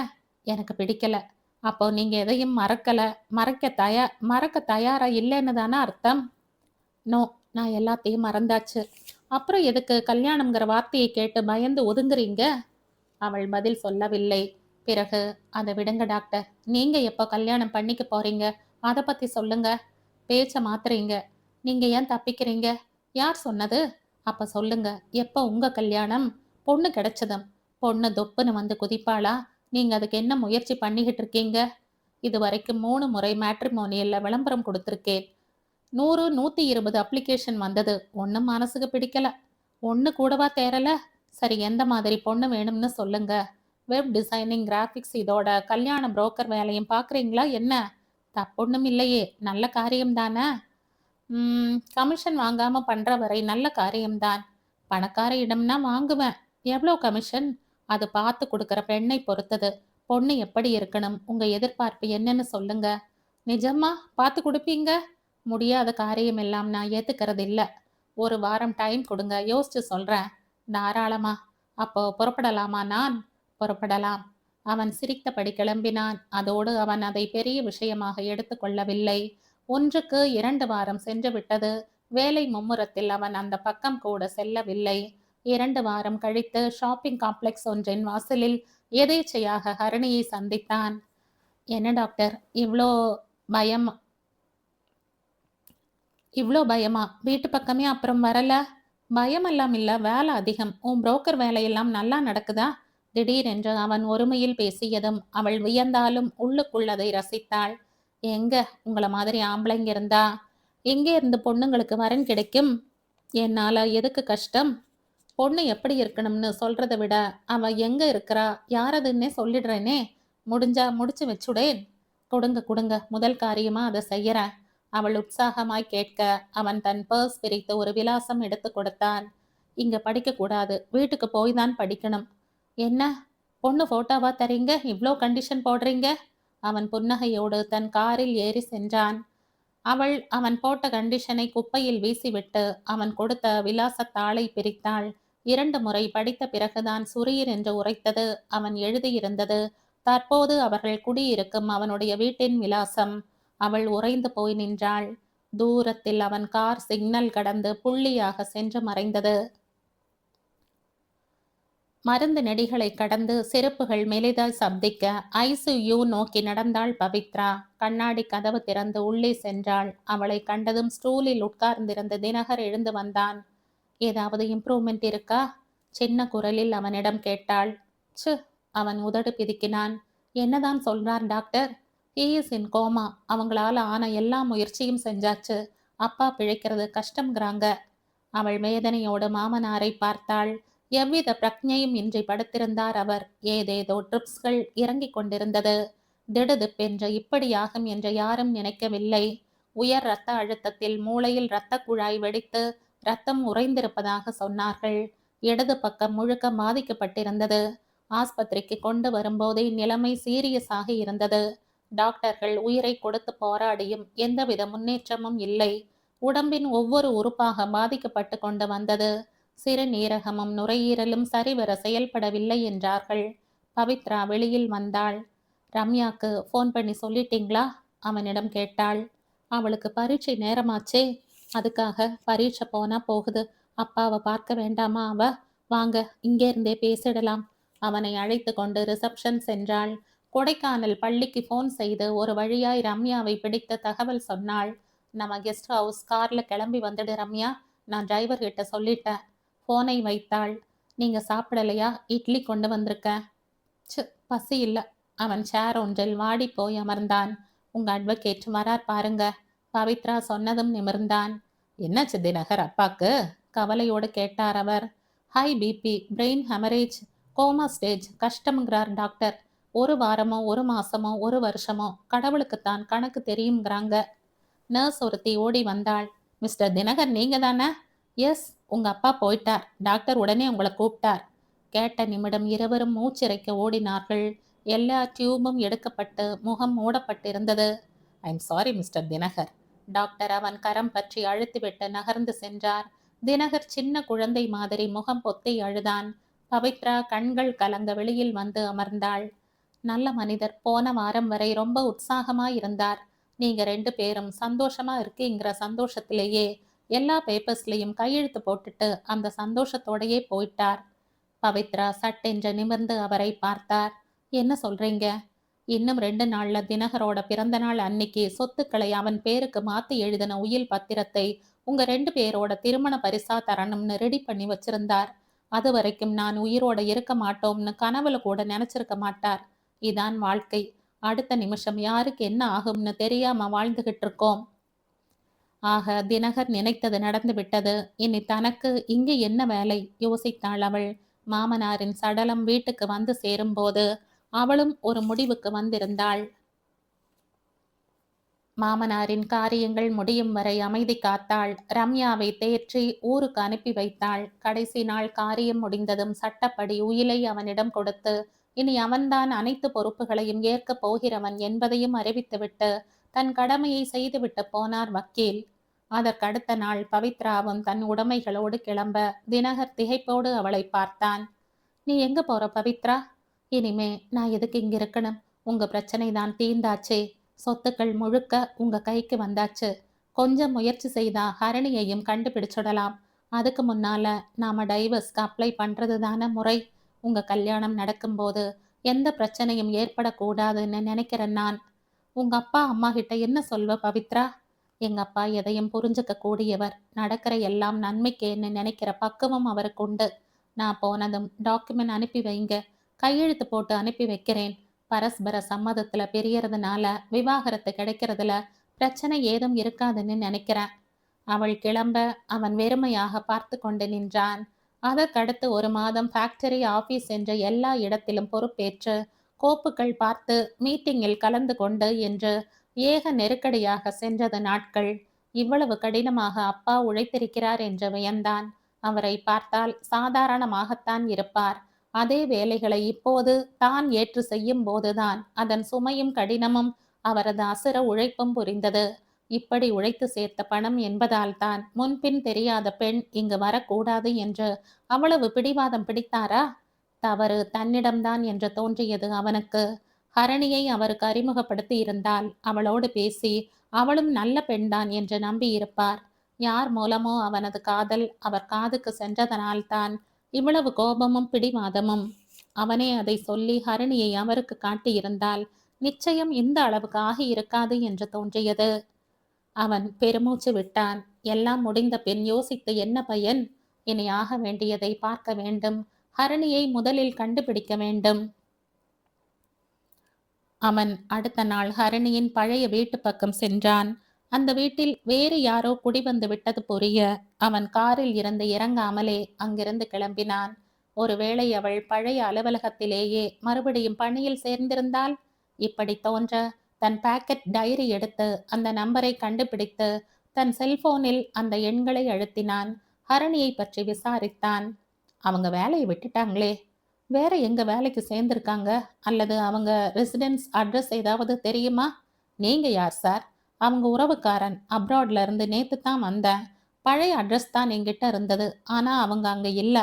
Speaker 1: எனக்கு பிடிக்கல. அப்போ நீங்க எதையும் மறக்க தயாரா இல்லைன்னு தானே அர்த்தம்? நோ, நான் எல்லாத்தையும் மறந்தாச்சு. அப்புறம் எதுக்கு கல்யாணம்ங்கிற வார்த்தையை கேட்டு பயந்து ஒதுங்குறீங்க? அவள் பதில் சொல்லவில்லை. பிறகு, அதை விடுங்க டாக்டர். நீங்க எப்போ கல்யாணம் பண்ணிக்க போறீங்க? அதை பத்தி சொல்லுங்க. பேச்ச மாத்துறீங்க. நீங்க ஏன் தப்பிக்கிறீங்க? யார் சொன்னது? அப்ப சொல்லுங்க. எப்போ உங்க கல்யாணம்? பொண்ணு கிடைச்சதும். பொண்ணு தொப்புன்னு வந்து குதிப்பாளா? நீங்க அதுக்கு என்ன முயற்சி பண்ணிக்கிட்டு இருக்கீங்க? இது வரைக்கும் 3 முறை மேட்ரிமோனியல்ல விளம்பரம் கொடுத்துருக்கேன். 100, 120 அப்ளிகேஷன் வந்தது. ஒன்னும் மனசுக்கு பிடிக்கல. ஒண்ணு கூடவா தேரல? சரி, எந்த மாதிரி பொண்ணு வேணும்னு சொல்லுங்க. வெப் டிசைனிங், கிராஃபிக்ஸ், இதோட கல்யாண புரோக்கர் வேலையும் பார்க்குறீங்களா என்ன? தப்பொன்னும் இல்லையே, நல்ல காரியம் தானே. கமிஷன் வாங்காம பண்ற வரை நல்ல காரியம்தான். பணக்கார இடம்னா வாங்குவேன். எவ்வளோ கமிஷன்? அது பார்த்து கொடுக்குற பெண்ணை பொறுத்தது. பொண்ணு எப்படி இருக்கணும்? உங்க எதிர்பார்ப்பு என்னன்னு சொல்லுங்க. நிஜமா பார்த்து கொடுப்பீங்க? முடியாத காரியம் எல்லாம் நான் ஏத்துக்கிறது இல்ல. ஒரு வாரம் டைம் கொடுங்க, யோசிச்சு சொல்றேன். தாராளமா. அப்போ புறப்படலாமா நான்? புறப்படலாம். அவன் சிரித்தபடி கிளம்பினான். அதோடு அவன் அதை பெரிய விஷயமாக எடுத்துக்கொள்ளவில்லை. 1க்கு 2 வாரம் சென்று விட்டது. வேலை மும்முரத்தில் அவன் அந்த பக்கம் கூட செல்லவில்லை. 2 வாரம் கழித்து ஷாப்பிங் காம்ப்ளெக்ஸ் ஒன்றின் வாசலில் எதேச்சையாக ஹரிணியை சந்தித்தான். என்ன டாக்டர், இவ்வளோ பயம்? இவ்ளோ பயமா? வீட்டு பக்கமே அப்புறம் வரல? பயமெல்லாம் இல்ல, வேலை அதிகம். உன் புரோக்கர் வேலையெல்லாம் நல்லா நடக்குதா? திடீரென்று அவன் ஒருமையில் பேசியதும் அவள் வியந்தாலும் உள்ளுக்குள் அதை ரசித்தாள். எங்க உங்கள மாதிரி ஆம்பளைங்க இருந்தா எங்கே இருந்து பொண்ணுங்களுக்கு வரன் கிடைக்கும்? என்னால எதுக்கு கஷ்டம்? பொண்ணு எப்படி இருக்கணும்னு சொல்றத விட அவ எங்க இருக்கிறா யாரதுன்னே சொல்லிடுறேனே. முடிஞ்சா முடிச்சு வச்சுடேன். கொடுங்க கொடுங்க, முதல் காரியமா அதை செய்யறேன். அவள் உற்சாகமாய் கேட்க அவன் தன் பர்ஸ் பிரித்து ஒரு விலாசம் எடுத்து கொடுத்தான். இங்க படிக்க கூடாது, வீட்டுக்கு போய் தான் படிக்கணும். என்ன பொண்ணு போட்டோவா தரீங்க, இவ்ளோ கண்டிஷன் போடுறீங்க? அவன் புன்னகையோடு தன் காரில் ஏறி சென்றான். அவள் அவன் போட்ட கண்டிஷனை குப்பையில் வீசிவிட்டு அவன் கொடுத்த விலாசத்தாளை பிரித்தாள். 2 முறை படித்த பிறகுதான் சுரீர் என்று உரைத்தது அவன் எழுதியிருந்தது. தற்போது அவர்கள் குடியிருக்கும் அவனுடைய வீட்டின் விலாசம். அவள் உறைந்து போய் நின்றாள். தூரத்தில் அவன் கார் சிக்னல் கடந்து புள்ளியாக சென்று மறைந்தது. மருந்து நெடிகளை கடந்து செருப்புகள் மெலிதாய் சப்திக்க ஐசியூ நோக்கி நடந்தாள் பவித்ரா. கண்ணாடி கதவு திறந்து உள்ளே சென்றாள். அவளை கண்டதும் ஸ்டூலில் உட்கார்ந்திருந்த தினகர் எழுந்து வந்தான். ஏதாவது இம்ப்ரூவ்மெண்ட் இருக்கா? சின்ன குரலில் அவனிடம் கேட்டாள். ச்சு, அவன் உதடு பிதுக்கினான். என்னதான் சொல்றார் doctor? He is in coma. அவங்களால ஆன எல்லா முயற்சியும் செஞ்சாச்சு. அப்பா பிழைக்கிறது கஷ்டம்ங்கிறாங்க. அவள் வேதனையோடு மாமனாரை பார்த்தாள். எவ்வித பிரக்ஞையும் இன்றி படுத்திருந்தார் அவர். ஏதேதோ ட்ரிப்ஸ்கள் இறங்கிக் கொண்டிருந்தது. திடுதிப்பென்று இப்படியாகும் என்று யாரும் நினைக்கவில்லை. உயர் இரத்த அழுத்தத்தில் மூளையில் இரத்த குழாய் வெடித்து இரத்தம் உறைந்திருப்பதாக சொன்னார்கள். இடது பக்கம் முழுக்க பாதிக்கப்பட்டிருந்தது. ஆஸ்பத்திரிக்கு கொண்டு வரும்போதே நிலைமை சீரியஸாக இருந்தது. டாக்டர்கள் உயிரை கொடுத்து போராடியும் எந்தவித முன்னேற்றமும் இல்லை. உடம்பின் ஒவ்வொரு உறுப்பாக பாதிக்கப்பட்டு கொண்டு வந்தது. சிறுநீரகமும் நுரையீரலும் சரிவர செயல்படவில்லை என்றார்கள். பவித்ரா வெளியில் வந்தாள். ரம்யாக்கு ஃபோன் பண்ணி சொல்லிட்டீங்களா? அவனிடம் கேட்டாள். அவளுக்கு பரீட்சை நேரமாச்சே, அதுக்காக பரீட்சை போனா போகுது. அப்பாவை பார்க்க வேண்டாமா அவ? வாங்க, இங்கேருந்தே பேசிடலாம். அவனை அழைத்து கொண்டு ரிசப்ஷன் சென்றாள். கொடைக்கானல் பள்ளிக்கு ஃபோன் செய்து ஒரு வழியாய் ரம்யாவை பிடித்த தகவல் சொன்னாள். நம்ம கெஸ்ட் ஹவுஸ் கார்ல கிளம்பி வந்துடு ரம்யா, நான் டிரைவர் கிட்ட சொல்லிட்டேன். ஃபோனை வைத்தாள். நீங்க சாப்பிடலையா? இட்லி கொண்டு வந்திருக்கேன். ச்சு, பசி இல்ல. அவன் சேர் ஒன்றில் வாடி போய் அமர்ந்தான். உங்க அட்வொகேட் வரார் பாருங்க. பவித்ரா சொன்னதும் நிமிர்ந்தான். என்னாச்சு தினகர் அப்பாக்கு? கவலையோடு கேட்டார் அவர். High BP, brain hemorrhage, coma stage, கஷ்டம்ங்கிறார் டாக்டர். 1 வாரமோ 1 மாசமோ 1 வருஷமோ கடவுளுக்குத்தான் கணக்கு தெரியுங்கிறாங்க. நர்ஸ் ஒருத்தி ஓடி வந்தாள். மிஸ்டர் தினகர் நீங்க தானே? எஸ், உங்க அப்பா போயிட்டார். டாக்டர் உடனே உங்களை கூப்பிட்டார். கேட்ட நிமிடம் இருவரும் மூச்சிறைக்க ஓடினார்கள். எல்லா டியூபும் எடுக்கப்பட்டு முகம் மூடப்பட்டிருந்தது. I'm sorry mister Dinakar. Doctor அவன் கரம் பற்றி அழுத்திவிட்டு நகர்ந்து சென்றார். தினகர் சின்ன குழந்தை மாதிரி முகம் பொத்தி அழுதான். பவித்ரா கண்கள் கலங்க வெளியில் வந்து அமர்ந்தாள். நல்ல மனிதர். போன வாரம் வரை ரொம்ப உற்சாகமாய் இருந்தார். நீங்க 2 பேரும் சந்தோஷமா இருக்கீங்கிற சந்தோஷத்திலேயே எல்லா பேப்பர்ஸ்லையும் கையெழுத்து போட்டுட்டு அந்த சந்தோஷத்தோடையே போயிட்டார். பவித்ரா சட்டென்று நிமிர்ந்து அவரை பார்த்தார். என்ன சொல்றீங்க? இன்னும் 2 நாள்ல தினகரோட பிறந்த நாள் அன்னைக்கு சொத்துக்களை அவன் பேருக்கு மாத்தி எழுதின உயில் பத்திரத்தை உங்க 2 பேரோட திருமண பரிசா தரணும்னு ரெடி பண்ணி வச்சிருந்தார். அது வரைக்கும் நான் உயிரோட இருக்க மாட்டோம்னு கனவுல கூட நினைச்சிருக்க மாட்டார். இதான் வாழ்க்கை. அடுத்த நிமிஷம் யாருக்கு என்ன ஆகும்னு தெரியாம வாழ்ந்துகிட்டு இருக்கோம். ஆக தினகர் நினைத்தது நடந்து விட்டது. இனி தனக்கு இங்கு என்ன வேலை? யோசித்தாள் அவள். மாமனாரின் சடலம் வீட்டுக்கு வந்து சேரும்போது அவளும் ஒரு முடிவுக்கு வந்திருந்தாள். மாமனாரின் காரியங்கள் முடியும் வரை அமைதி காத்தாள். ரம்யாவை தேற்றி ஊருக்கு அனுப்பி வைத்தாள். கடைசி நாள் காரியம் முடிந்ததும் சட்டப்படி உயிலை அவனிடம் கொடுத்து இனி அவன்தான் அனைத்து பொறுப்புகளையும் ஏற்கப் போகிறவன் என்பதையும் அறிவித்துவிட்டு தன் கடமையை செய்துவிட்டு போனார் வக்கீல். அதற்கடுத்த நாள் பவித்ராவும் தன் உடைமைகளோடு கிளம்ப தினகர் திகைப்போடு அவளை பார்த்தான். நீ எங்க போற பவித்ரா? இனிமே நான் எதுக்கு இங்க இருக்கணும்? உங்க பிரச்சனை தான் தீர்ந்தாச்சே. சொத்துக்கள் முழுக்க உங்க கைக்கு வந்தாச்சு. கொஞ்சம் முயற்சி செய்தா ஹரணியையும் கண்டுபிடிச்சிடலாம். அதுக்கு முன்னால நாம டைவர்ஸ்க்கு அப்ளை பண்றது தானே முறை. உங்க கல்யாணம் நடக்கும்போது எந்த பிரச்சனையும் ஏற்படக்கூடாதுன்னு நினைக்கிறேன் நான். உங்க அப்பா அம்மா கிட்ட என்ன சொல்வ பவித்ரா? எங்க அப்பா எதையும் புரிஞ்சுக்க கூடியவர். நடக்கிற எல்லாம் நன்மைக்கேன்னு நினைக்கிற பக்குவம் அவருக்கு உண்டு. நான் போனதும் டாக்குமெண்ட் அனுப்பி வைங்க, கையெழுத்து போட்டு அனுப்பி வைக்கிறேன். பரஸ்பர சம்மதத்துல பிரியறதுனால விவாகரத்து கிடைக்கிறதுல பிரச்சனை ஏதும் இருக்காதுன்னு நினைக்கிறேன். அவள் கிளம்ப அவன் வெறுமையாக பார்த்து கொண்டு நின்றான். அதற்கடுத்து 1 மாதம் ஃபேக்டரி, ஆபீஸ் என்ற எல்லா இடத்திலும் பொறுப்பேற்று கோப்புகள் பார்த்து மீட்டிங்கில் கலந்து கொண்டு என்று ஏக நெருக்கடியாக சென்றது நாட்கள். இவ்வளவு கடினமாக அப்பா உழைத்திருக்கிறார் என்று வியந்தான். அவரை பார்த்தால் சாதாரணமாகத்தான் இருப்பார். அதே வேலைகளை இப்போது தான் ஏற்று செய்யும் போதுதான் அதன் சுமையும் கடினமும் அவரது அசுர உழைப்பும் புரிந்தது. இப்படி உழைத்து சேர்த்த பணம் என்பதால் தான் முன்பின் தெரியாத பெண் இங்கு வரக்கூடாது என்று அவ்வளவு பிடிவாதம் பிடித்தாரா? தவறு தன்னிடம்தான் என்று தோன்றியது அவனுக்கு. ஹரணியை அவருக்கு அறிமுகப்படுத்தி இருந்தால் அவளோடு பேசி அவளும் நல்ல பெண்தான் என்று நம்பியிருப்பார். யார் மூலமோ அவனது காதல் அவர் காதுக்கு சென்றதனால்தான் இவ்வளவு கோபமும் பிடிவாதமும். அவனே அதை சொல்லி ஹரணியை அவருக்கு காட்டியிருந்தால் நிச்சயம் இந்த அளவுக்கு ஆகியிருக்காது என்று தோன்றியது. அவன் பெருமூச்சு விட்டான். எல்லாம் முடிந்த பின் யோசித்து என்ன பயன்? இனி ஆக வேண்டியதை பார்க்க வேண்டும். ஹரணியை முதலில் கண்டுபிடிக்க வேண்டும். அவன் அடுத்த நாள் ஹரணியின் பழைய வீட்டு பக்கம் சென்றான். அந்த வீட்டில் வேறு யாரோ குடிவந்து விட்டது புரிய அவன் காரில் இருந்து இறங்காமலே அங்கிருந்து கிளம்பினான். ஒருவேளை அவள் பழைய அலுவலகத்திலேயே மறுபடியும் பணியில் சேர்ந்திருந்தால்? இப்படி தோன்ற தன் பாக்கெட் டைரி எடுத்து அந்த நம்பரை கண்டுபிடித்து தன் செல்போனில் அந்த எண்களை அழுத்தினான். ஹரணியை பற்றி விசாரித்தான். அவங்க வேலையை விட்டுட்டாங்களே, வேற எங்க வேலைக்கு சேர்ந்திருக்காங்க? அல்லது அவங்க ரெசிடென்ஸ் அட்ரஸ் ஏதாவது தெரியுமா? நீங்க யார் சார்? அவங்க உறவுக்காரன், அப்ராட்ல இருந்து நேத்து தான் வந்தேன். பழைய அட்ரஸ் தான் என்கிட்ட இருந்தது, ஆனா அவங்க அங்க இல்ல.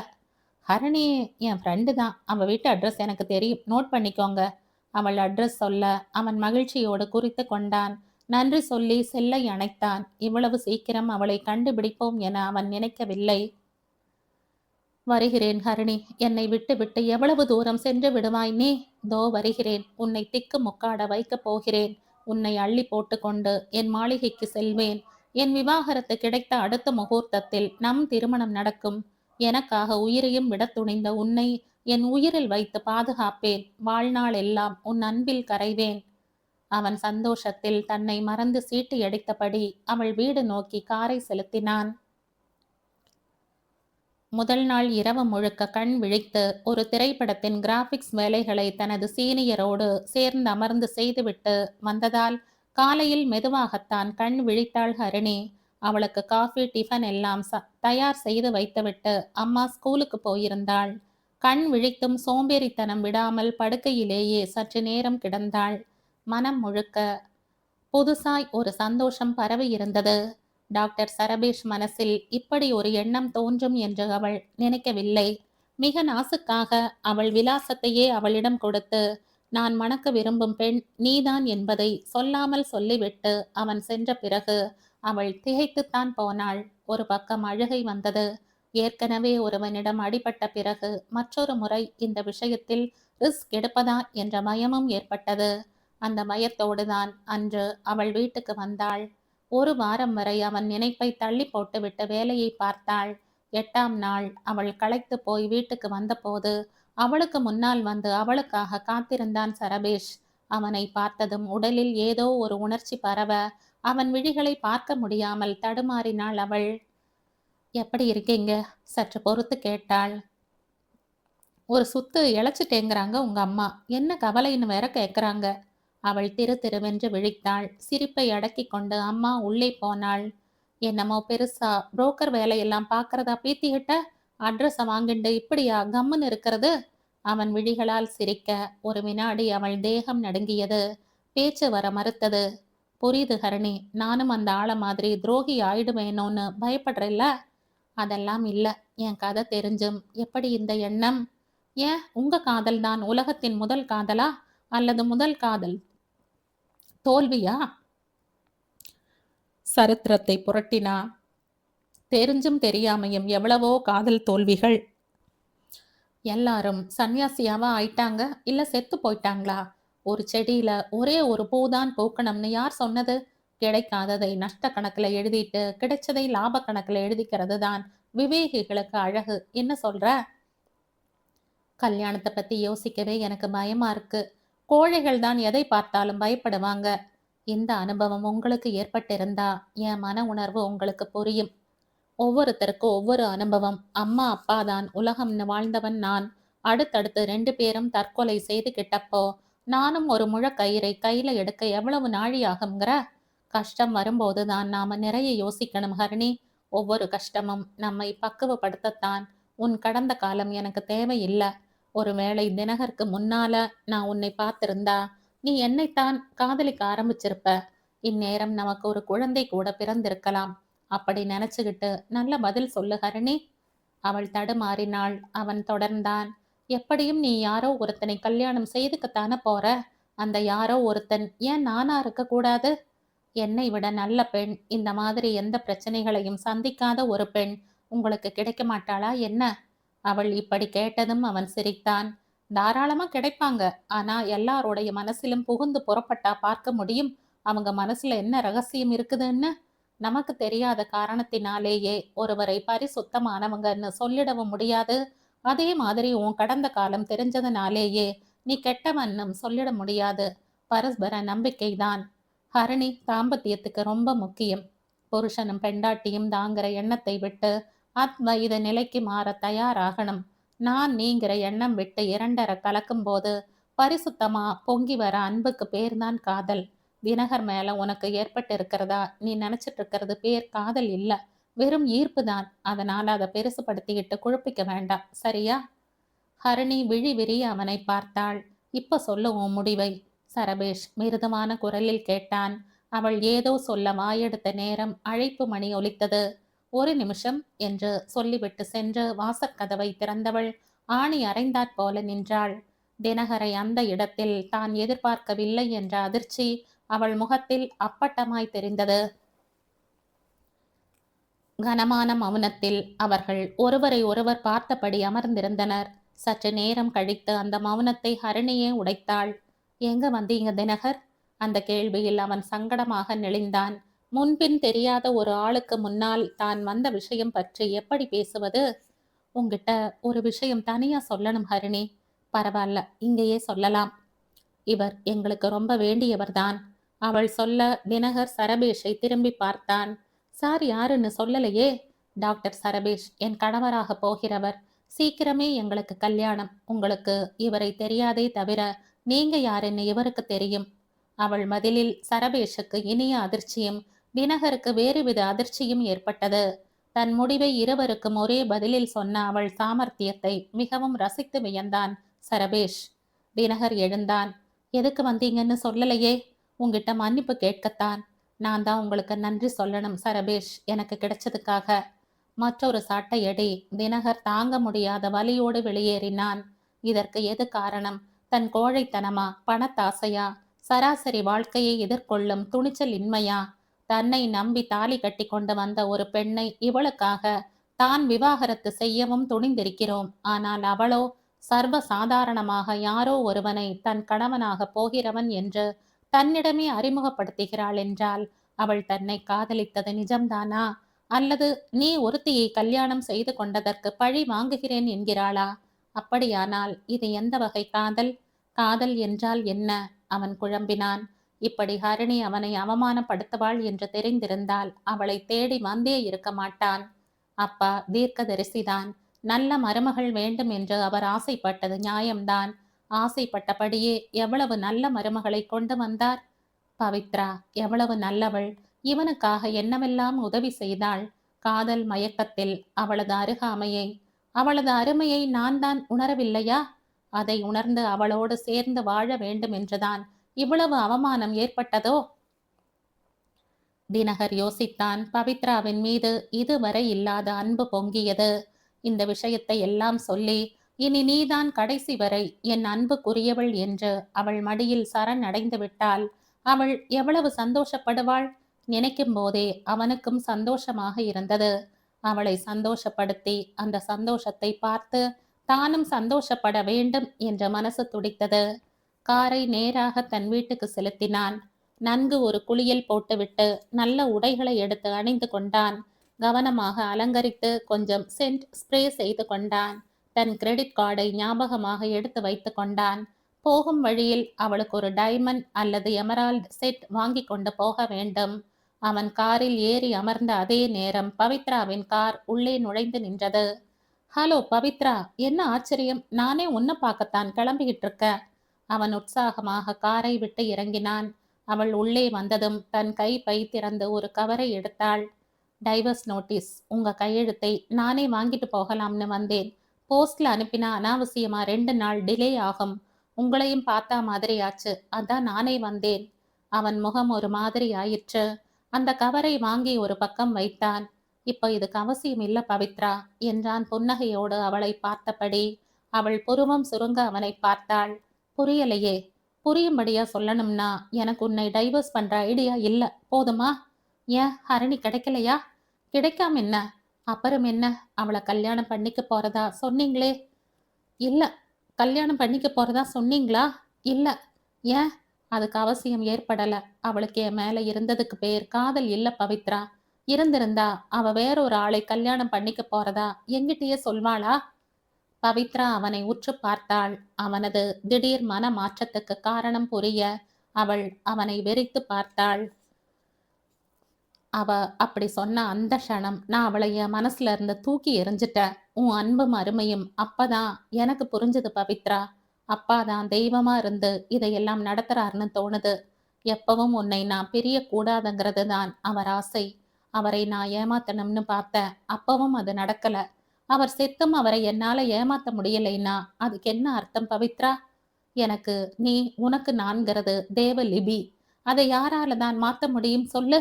Speaker 1: ஹரணி என் ஃப்ரெண்டு தான், அவ வீட்டு அட்ரஸ் எனக்கு தெரியும், நோட் பண்ணிக்கோங்க. அவள் அட்ரஸ் சொல்ல அவன் மகிழ்ச்சியோடு குறித்து கொண்டான். நன்றி சொல்லி செல்லை அணைத்தான். இவ்வளவு சீக்கிரம் அவளை கண்டுபிடிப்போம் என அவன் நினைக்கவில்லை. வருகிறேன் ஹரணி, என்னை விட்டு விட்டு எவ்வளவு தூரம் சென்று விடுவாய் நீ? தோ வருகிறேன், உன்னை திக்கு முக்காட வைக்கப் போகிறேன். உன்னை அள்ளி போட்டுக்கொண்டு என் மாளிகைக்கு செல்வேன். என் விவாகரத்து கிடைத்த அடுத்த முகூர்த்தத்தில் நம் திருமணம் நடக்கும். எனக்காக உயிரையும் விட துணிந்த உன்னை என் உயிரில் வைத்து பாதுகாப்பேன். வாழ்நாள் எல்லாம் உன் அன்பில் கரைவேன். அவன் சந்தோஷத்தில் தன்னை மறந்து சீட்டு அடித்தபடி அவள் வீடு நோக்கி காரை செலுத்தினான். முதல் நாள் இரவு முழுக்க கண் விழித்து ஒரு திரைப்படத்தின் கிராபிக்ஸ் வேலைகளை தனது சீனியரோடு சேர்ந்து அமர்ந்து செய்துவிட்டு வந்ததால் காலையில் மெதுவாகத்தான் கண் விழித்தாள் ஹரிணி. அவளுக்கு காஃபி டிஃபன் எல்லாம் தயார் செய்து வைத்துவிட்டு அம்மா ஸ்கூலுக்கு போயிருந்தாள். கண் விழித்தும் சோம்பேறித்தனம் விடாமல் படுக்கையிலேயே சற்று நேரம் கிடந்தாள். மனம் முழுக்க புதுசாய் ஒரு சந்தோஷம் பரவி இருந்தது. டாக்டர் சரபேஷ் மனசில் இப்படி ஒரு எண்ணம் தோன்றும் என்று அவள் நினைக்கவில்லை. மிக நாசுக்காக அவள் விலாசத்தையே அவளிடம் கொடுத்து, நான் மணக்க விரும்பும் பெண் நீதான் என்பதை சொல்லாமல் சொல்லிவிட்டு அவன் சென்ற பிறகு அவள் திகைத்துத்தான் போனாள். ஒரு பக்கம் அழுகை வந்தது. ஏற்கனவே ஒருவனிடம் அடிபட்ட பிறகு மற்றொரு முறை இந்த விஷயத்தில் ரிஸ்க் எடுப்பதா என்ற பயமும் ஏற்பட்டது. அந்த பயத்தோடுதான் அன்று அவள் வீட்டுக்கு வந்தாள். 1 வாரம் வரை அவன் நினைப்பை தள்ளி போட்டுவிட்டு வேலையை பார்த்தாள். 8ஆம் நாள் அவள் களைத்து போய் வீட்டுக்கு வந்தபோது அவளுக்கு முன்னால் வந்து அவளுக்காக காத்திருந்தான் சரபேஷ். அவனை பார்த்ததும் உடலில் ஏதோ ஒரு உணர்ச்சி பரவ அவன் விழிகளை பார்க்க முடியாமல் தடுமாறினாள் அவள். எப்படி இருக்கீங்க? சற்று பொறுத்து கேட்டாள். ஒரு சுத்து இழைச்சிட்டேங்கிறாங்க உங்க அம்மா, என்ன கவலைன்னு வேற கேட்குறாங்க. அவள் திரு திருவென்று விழித்தாள். சிரிப்பை அடக்கி கொண்டு அம்மா உள்ளே போனாள். என்னமோ பெருசா புரோக்கர் வேலையெல்லாம் பார்க்கறதா பீத்திக்கிட்ட? அட்ரஸை வாங்கிண்டு இப்படியா கம்முன்னு இருக்கிறது? அவன் விழிகளால் சிரிக்க ஒரு வினாடி அவள் தேகம் நடுங்கியது. பேச்சு வர மறுத்தது. புரியுது ஹரணி, நானும் அந்த ஆளை மாதிரி துரோகி ஆயிடுவேனோன்னு பயப்படுறல்ல? அதெல்லாம் இல்ல, என் கதை தெரிஞ்சும் எப்படி இந்த எண்ணம்? ஏன் உங்க காதல் தான் உலகத்தின் முதல் காதலா அல்லது முதல் காதல் தோல்வியா? சரித்திரத்தை புரட்டினா தெரிஞ்சும் தெரியாமையும் எவ்வளவோ காதல் தோல்விகள். எல்லாரும் சன்னியாசியாவா ஆயிட்டாங்க, இல்ல செத்து போயிட்டாங்களா? ஒரு செடியில ஒரே ஒரு பூதான் பூக்கணும்னு யார் சொன்னது? கிடைக்காததை நஷ்ட கணக்குல எழுதிட்டு கிடைச்சதை லாப கணக்குல எழுதிக்கிறது தான் விவேகிகளுக்கு அழகு. என்ன சொல்ற? கல்யாணத்தை பத்தி யோசிக்கவே எனக்கு பயமா இருக்கு. கோழைகள் தான் எதை பார்த்தாலும் பயப்படுவாங்க. இந்த அனுபவம் உங்களுக்கு ஏற்பட்டிருந்தா என் மன உணர்வு உங்களுக்கு புரியும். ஒவ்வொருத்தருக்கும் ஒவ்வொரு அனுபவம். அம்மா அப்பா தான் உலகம்னு வாழ்ந்தவன் நான். அடுத்தடுத்து 2 பேரும் தற்கொலை செய்துகிட்டப்போ நானும் ஒரு முழக்கயிறை கையில எடுக்க எவ்வளவு நாழி ஆகுங்கிற? கஷ்டம் வரும்போது தான் நாம நிறைய யோசிக்கணும் ஹரிணி. ஒவ்வொரு கஷ்டமும் நம்மை பக்குவப்படுத்தத்தான். உன் கடந்த காலம் எனக்கு தேவையில்ல. ஒருவேளை தினகருக்கு முன்னால நான் உன்னை பார்த்திருந்தா நீ என்னைத்தான் காதலிக்க ஆரம்பிச்சிருப்ப. இந்நேரம் நமக்கு ஒரு குழந்தை கூட பிறந்திருக்கலாம். அப்படி நினைச்சுக்கிட்டு நல்ல பதில் சொல்லு ஹரிணி. அவள் தடுமாறினாள். அவன் தொடர்ந்தான். எப்படியும் நீ யாரோ ஒருத்தனை கல்யாணம் செய்துக்கத்தானே போற. அந்த யாரோ ஒருத்தன் ஏன் நானா இருக்க கூடாது? என்னை விட நல்ல பெண், இந்த மாதிரி எந்த பிரச்சனைகளையும் சந்திக்காத ஒரு பெண் உங்களுக்கு கிடைக்க மாட்டாளா என்ன? அவள் இப்படி கேட்டதும் அவன் சிரித்தான். தாராளமா கிடைப்பாங்க. ஆனா எல்லாருடைய மனசிலும் புகுந்து புறப்பட்டா பார்க்க முடியும் அவங்க மனசுல என்ன ரகசியம் இருக்குதுன்னு. நமக்கு தெரியாத காரணத்தினாலேயே ஒருவரை பரிசுத்தமானவங்கன்னு சொல்லிடவும் முடியாது. அதே மாதிரி உன் கடந்த காலம் தெரிஞ்சதுனாலேயே நீ கெட்டவன்னும் சொல்லிட முடியாது. பரஸ்பர நம்பிக்கைதான். ஹரிணி தாம்பத்தியத்துக்கு ரொம்ப முக்கியம். புருஷனும் பெண்டாட்டியும் தாங்கிற எண்ணத்தை விட்டு அத்வைத நிலைக்கு மாற தயாராகணும். நான் நீங்கிற எண்ணம் விட்டு இரண்டரை கலக்கும் போது பரிசுத்தமா பொங்கி வர அன்புக்கு பேர்தான் காதல். தினகர் மேல உனக்கு ஏற்பட்டு இருக்கிறதா நீ நினைச்சிட்டு இருக்கிறது பேர் காதல் இல்ல, வெறும் ஈர்ப்பு தான். அதனால அதை பெருசுபடுத்திக்கிட்டு குழப்பிக்க வேண்டாம், சரியா? ஹரிணி விழி விரிய அவனை பார்த்தாள். இப்ப சொல்லு உன் முடிவை, சரபேஷ் மிருதுவான குரலில் கேட்டான். அவள் ஏதோ சொல்ல வாயெடுத்த நேரம் அழைப்பு மணி ஒலித்தது. ஒரு நிமிஷம் என்று சொல்லிவிட்டு சென்று வாசற்கதவை திறந்தவள் ஆணி அறைந்தாற் போல நின்றாள். தினகரை அந்த இடத்தில் தான் எதிர்பார்க்கவில்லை என்ற அதிர்ச்சி அவள் முகத்தில் அப்பட்டமாய் தெரிந்தது. கனமான மௌனத்தில் அவர்கள் ஒருவரை ஒருவர் பார்த்தபடி அமர்ந்திருந்தனர். சற்று நேரம் கழித்து அந்த மௌனத்தை ஹரிணியே உடைத்தாள். எங்க வந்தீங்க தினகர்? அந்த கேள்வியில் அவன் சங்கடமாக நெளிந்தான். முன்பின் தெரியாத ஒரு ஆளுக்கு முன்னால் தான் வந்த விஷயம் பற்றி எப்படி பேசுவது? உங்கிட்ட ஒரு விஷயம் தனியா சொல்லணும் ஹரிணி. பரவாயில்ல, இங்கேயே சொல்லலாம். இவர் எங்களுக்கு ரொம்ப வேண்டியவர்தான். அவள் சொல்ல தினகர் சரபேஷை திரும்பி பார்த்தான். சார் யாருன்னு சொல்லலையே. டாக்டர் சரபேஷ், என் கணவராக போகிறவர். சீக்கிரமே எங்களுக்கு கல்யாணம். உங்களுக்கு இவரை தெரியாதே தவிர நீங்க யாருன்னு இவருக்கு தெரியும். அவள் பதிலில் சரபேஷுக்கு இனிய அதிர்ச்சியும் தினகருக்கு வேறுவித அதிர்ச்சியும் ஏற்பட்டது. தன் முடிவை இருவருக்கும் ஒரே பதிலில் சொன்ன அவள் சாமர்த்தியத்தை மிகவும் ரசித்து வியந்தான் சரபேஷ். தினகர் எழுந்தான். எதுக்கு வந்தீங்கன்னு சொல்லலையே. உங்ககிட்ட மன்னிப்பு கேட்கத்தான். நான் தான் உங்களுக்கு நன்றி சொல்லணும் சரபேஷ், எனக்கு கிடைச்சதுக்காக. மற்றொரு சாட்டையடி. தினகர் தாங்க முடியாத வலியோடு வெளியேறினான். இதற்கு எது காரணம்? தன் கோழைத்தனமா, பணத்தாசையா, சராசரி வாழ்க்கையை எதிர்கொள்ளும் துணிச்சல் இன்மையா? தன்னை நம்பி தாலி கட்டி கொண்டு வந்த ஒரு பெண்ணை இவளுக்காக தான் விவாகரத்து செய்யவும் துணிந்திருக்கிறோம். ஆனால் அவளோ சர்வ சாதாரணமாக யாரோ ஒருவனை தன் கணவனாக போகிறவன் என்று தன்னிடமே அறிமுகப்படுத்துகிறாள் என்றால் அவள் தன்னை காதலித்தது நிஜம்தானா? அல்லது நீ ஒருத்தியை கல்யாணம் செய்து கொண்டதற்கு பழி வாங்குகிறேன் என்கிறாளா? அப்படியானால் இது எந்த வகை காதல்? காதல் என்றால் என்ன? அவன் குழம்பினான். இப்படி ஹரிணி அவனை அவமானப்படுத்துவாள் என்று தெரிந்திருந்தால் அவளை தேடி வந்தே இருக்க மாட்டான். அப்பா தீர்க்கதரிசிதான். நல்ல மருமகள் வேண்டும் என்று அவர் ஆசைப்பட்டது நியாயம்தான். ஆசைப்பட்டபடியே எவ்வளவு நல்ல மருமகளை கொண்டு வந்தார். பவித்ரா எவ்வளவு நல்லவள். இவனுக்காக என்னவெல்லாம் உதவி செய்தாள். காதல் மயக்கத்தில் அவளது அருமையை நான் தான் உணரவில்லையா? அதை உணர்ந்து அவளோடு சேர்ந்து வாழ வேண்டும் என்றுதான் இவ்வளவு அவமானம் ஏற்பட்டதோ? தினகர் யோசித்தான். பவித்ராவின் மீது இதுவரை இல்லாத அன்பு பொங்கியது. இந்த விஷயத்தை எல்லாம் சொல்லி இனி நீதான் கடைசி வரை என் அன்புக்குரியவள் என்று அவள் மடியில் சரணடைந்து விட்டால் அவள் எவ்வளவு சந்தோஷப்படுவாள்? நினைக்கும் போதே அவனுக்கும் சந்தோஷமாக இருந்தது. அவளை சந்தோஷப்படுத்தி அந்த சந்தோஷத்தை பார்த்து தானும் சந்தோஷப்பட வேண்டும் என்ற மனசு துடித்தது. காரை நேராக தன் வீட்டுக்கு செலுத்தினான். நன்கு ஒரு குளியல் போட்டுவிட்டு நல்ல உடைகளை எடுத்து அணிந்து கொண்டான். கவனமாக அலங்கரித்து கொஞ்சம் சென்ட் ஸ்ப்ரே செய்து கொண்டான். தன் கிரெடிட் கார்டை ஞாபகமாக எடுத்து வைத்து கொண்டான். போகும் வழியில் அவளுக்கு ஒரு டைமண்ட் அல்லது எமரால்ட் செட் வாங்கி கொண்டு போக வேண்டும். அவன் காரில் ஏறி அமர்ந்த அதே நேரம் பவித்ராவின் கார் உள்ளே நுழைந்து நின்றது. ஹலோ பவித்ரா, என்ன ஆச்சரியம், நானே உன்னை பார்க்கத்தான் கிளம்பிக்கிட்டு இருக்க. அவன் உற்சாகமாக காரை விட்டு இறங்கினான். அவள் உள்ளே வந்ததும் தன் கை பை திறந்து ஒரு கவரை எடுத்தாள். டைவர்ஸ் நோட்டீஸ், உங்க கையெழுத்தை நானே வாங்கிட்டு போகலாம்னு வந்தேன். போஸ்ட்ல அனுப்பினா அனாவசியமா 2 நாள் டிலே ஆகும். உங்களையும் பார்த்தா மாதிரி ஆச்சு, அதான் நானே வந்தேன். அவன் முகம் ஒரு மாதிரி ஆயிற்று. அந்த கவரை வாங்கி ஒரு பக்கம் வைத்தான். இப்ப இதுக்கு அவசியம் இல்ல பவித்ரா என்றான் புன்னகையோடு அவளை பார்த்தபடி. அவள் புருவம் சுருங்க அவனை பார்த்தாள். புரியலையே. புரியும்படியா சொல்லணும்னா எனக்கு உன்னை டைவர்ஸ் பண்ற ஐடியா இல்ல, போதுமா? ஏன் ஹரணி கிடைக்கலையா? கிடைக்காம என்ன? அப்புறம் என்ன, அவளை கல்யாணம் பண்ணிக்க போறதா சொன்னீங்களே? இல்ல. கல்யாணம் பண்ணிக்க போறதா சொன்னீங்களா? இல்ல. ஏன்? அதுக்கு அவசியம் ஏற்படல. அவளுக்கு என் மேல இருந்ததுக்கு பேர் காதல் இல்ல பவித்ரா. இருந்திருந்தா அவ வேறொரு ஆளை கல்யாணம் பண்ணிக்க போறதா என்கிட்டயே சொல்வாளா? பவித்ரா அவனை உற்று பார்த்தாள். அவனது திடீர் மன மாற்றத்துக்கு காரணம் புரிய அவள் அவனை வெறித்து பார்த்தாள். அவ அப்படி சொன்ன அந்த க்ஷணம் நான் அவளை என் மனசுல இருந்து தூக்கி எறிஞ்சிட்டேன். உன் அன்பும் அருமையும் அப்பதான் எனக்கு புரிஞ்சது பவித்ரா. அப்பாதான் தெய்வமா இருந்து இதையெல்லாம் நடத்துறாருன்னு தோணுது. எப்பவும் உன்னை நான் பிரிய கூடாதுங்கிறது தான் அவர் ஆசை. அவரை நான் ஏமாத்தணும்னு பார்த்தேன். அப்பவும் அது நடக்கல. அவர் செத்தும் அவரை என்னால ஏமாத்த முடியலைன்னா அதுக்கு என்ன அர்த்தம் பவித்ரா? எனக்கு நீ, உனக்கு நான்கிறது தேவலிபி. அதை யாரால தான் மாத்த முடியும் சொல்லு?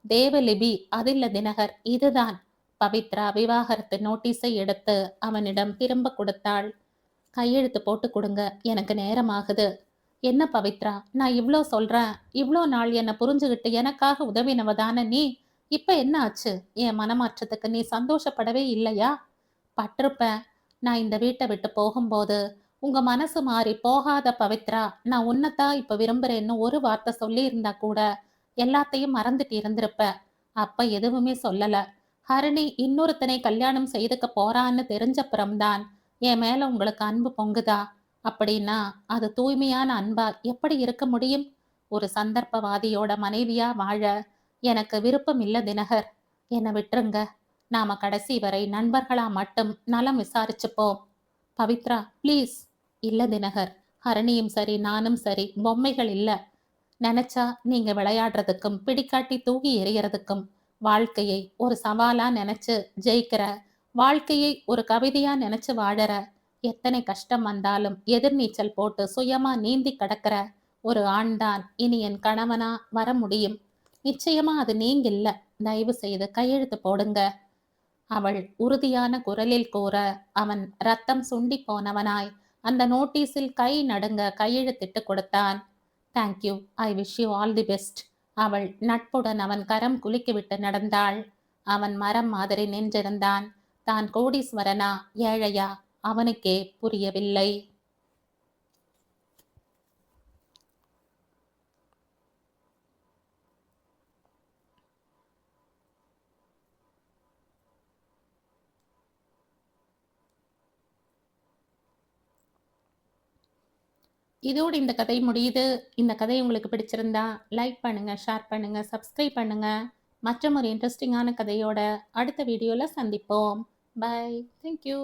Speaker 1: தேவலிபி அதில்ல தினகர், இதுதான். பவித்ரா விவாகரத்து நோட்டீஸை எடுத்து அவனிடம் திரும்ப கொடுத்தாள். கையெழுத்து போட்டு கொடுங்க, எனக்கு நேரமாகுது. என்ன பவித்ரா, நான் இவ்ளோ சொல்றேன். இவ்ளோ நாள் என்னை புரிஞ்சுகிட்டு எனக்காக உதவினவ தானே நீ. இப்ப என்ன ஆச்சு? என் மனமாற்றத்துக்கு நீ சந்தோஷப்படவே இல்லையா? பட்டிருப்பேன். நான் இந்த வீட்டை விட்டு போகும்போது உங்க மனசு மாறி போகாத பவித்ரா, நான் உன்னைத்தான் இப்ப விரும்புறேன்னு ஒரு வார்த்தை சொல்லி இருந்தா கூட எல்லாத்தையும் மறந்துட்டு இருந்திருப்ப. அப்ப எதுவுமே சொல்லல. ஹரிணி இன்னொருத்தனை கல்யாணம் செய்துக்க போறான்னு தெரிஞ்சப்புறம்தான் என் மேல உங்களுக்கு அன்பு பொங்குதா? அப்படின்னா அது தூய்மையான அன்பா எப்படி இருக்க முடியும்? ஒரு சந்தர்ப்பவாதியோட மனைவியா வாழ எனக்கு விருப்பம் இல்ல தினகர். என்னை விட்டுருங்க. நாம கடைசி வரை நண்பர்களா மட்டும் நலம் விசாரிச்சுப்போம். பவித்ரா ப்ளீஸ். இல்ல தினகர், ஹரணியும் சரி நானும் சரி பொம்மைகள் இல்ல. நினைச்சா நீங்க விளையாடுறதுக்கும் பிடிக்காட்டி தூக்கி எறியறதுக்கும், வாழ்க்கையை ஒரு சவாலா நினைச்சு ஜெயிக்கிற, வாழ்க்கையை ஒரு கவிதையா நினைச்சு வாழற, எத்தனை கஷ்டம் வந்தாலும் எதிர்நீச்சல் போட்டு சுயமா நீந்தி கடக்கிற ஒரு ஆண்தான் இனி என் கணவனா வர முடியும். நிச்சயமா அது நீங்க இல்ல. தயவு செய்து கையெழுத்து போடுங்க. அவள் உறுதியான குரலில் கூற அவன் ரத்தம் சுண்டி போனவனாய் அந்த நோட்டீஸில் கை நடுங்க கையெழுத்திட்டு கொடுத்தான். Thank you, I wish you all the best. அவள் நட்புடன் அவன் கரம் குலுக்கிவிட்டு நடந்தாள். அவன் மரம் மாதிரி நின்றிருந்தான். தான் கோடீஸ்வரனா ஏழையா அவனுக்கே புரியவில்லை. இதோடு இந்த கதை முடியுது. இந்த கதை உங்களுக்கு பிடிச்சிருந்தா லைக் பண்ணுங்க, ஷேர் பண்ணுங்க, சப்ஸ்கிரைப் பண்ணுங்க. மற்றும் ஒரு இன்ட்ரெஸ்டிங்கான கதையோட அடுத்த வீடியோல சந்திப்போம். பை. தேங்க்யூ.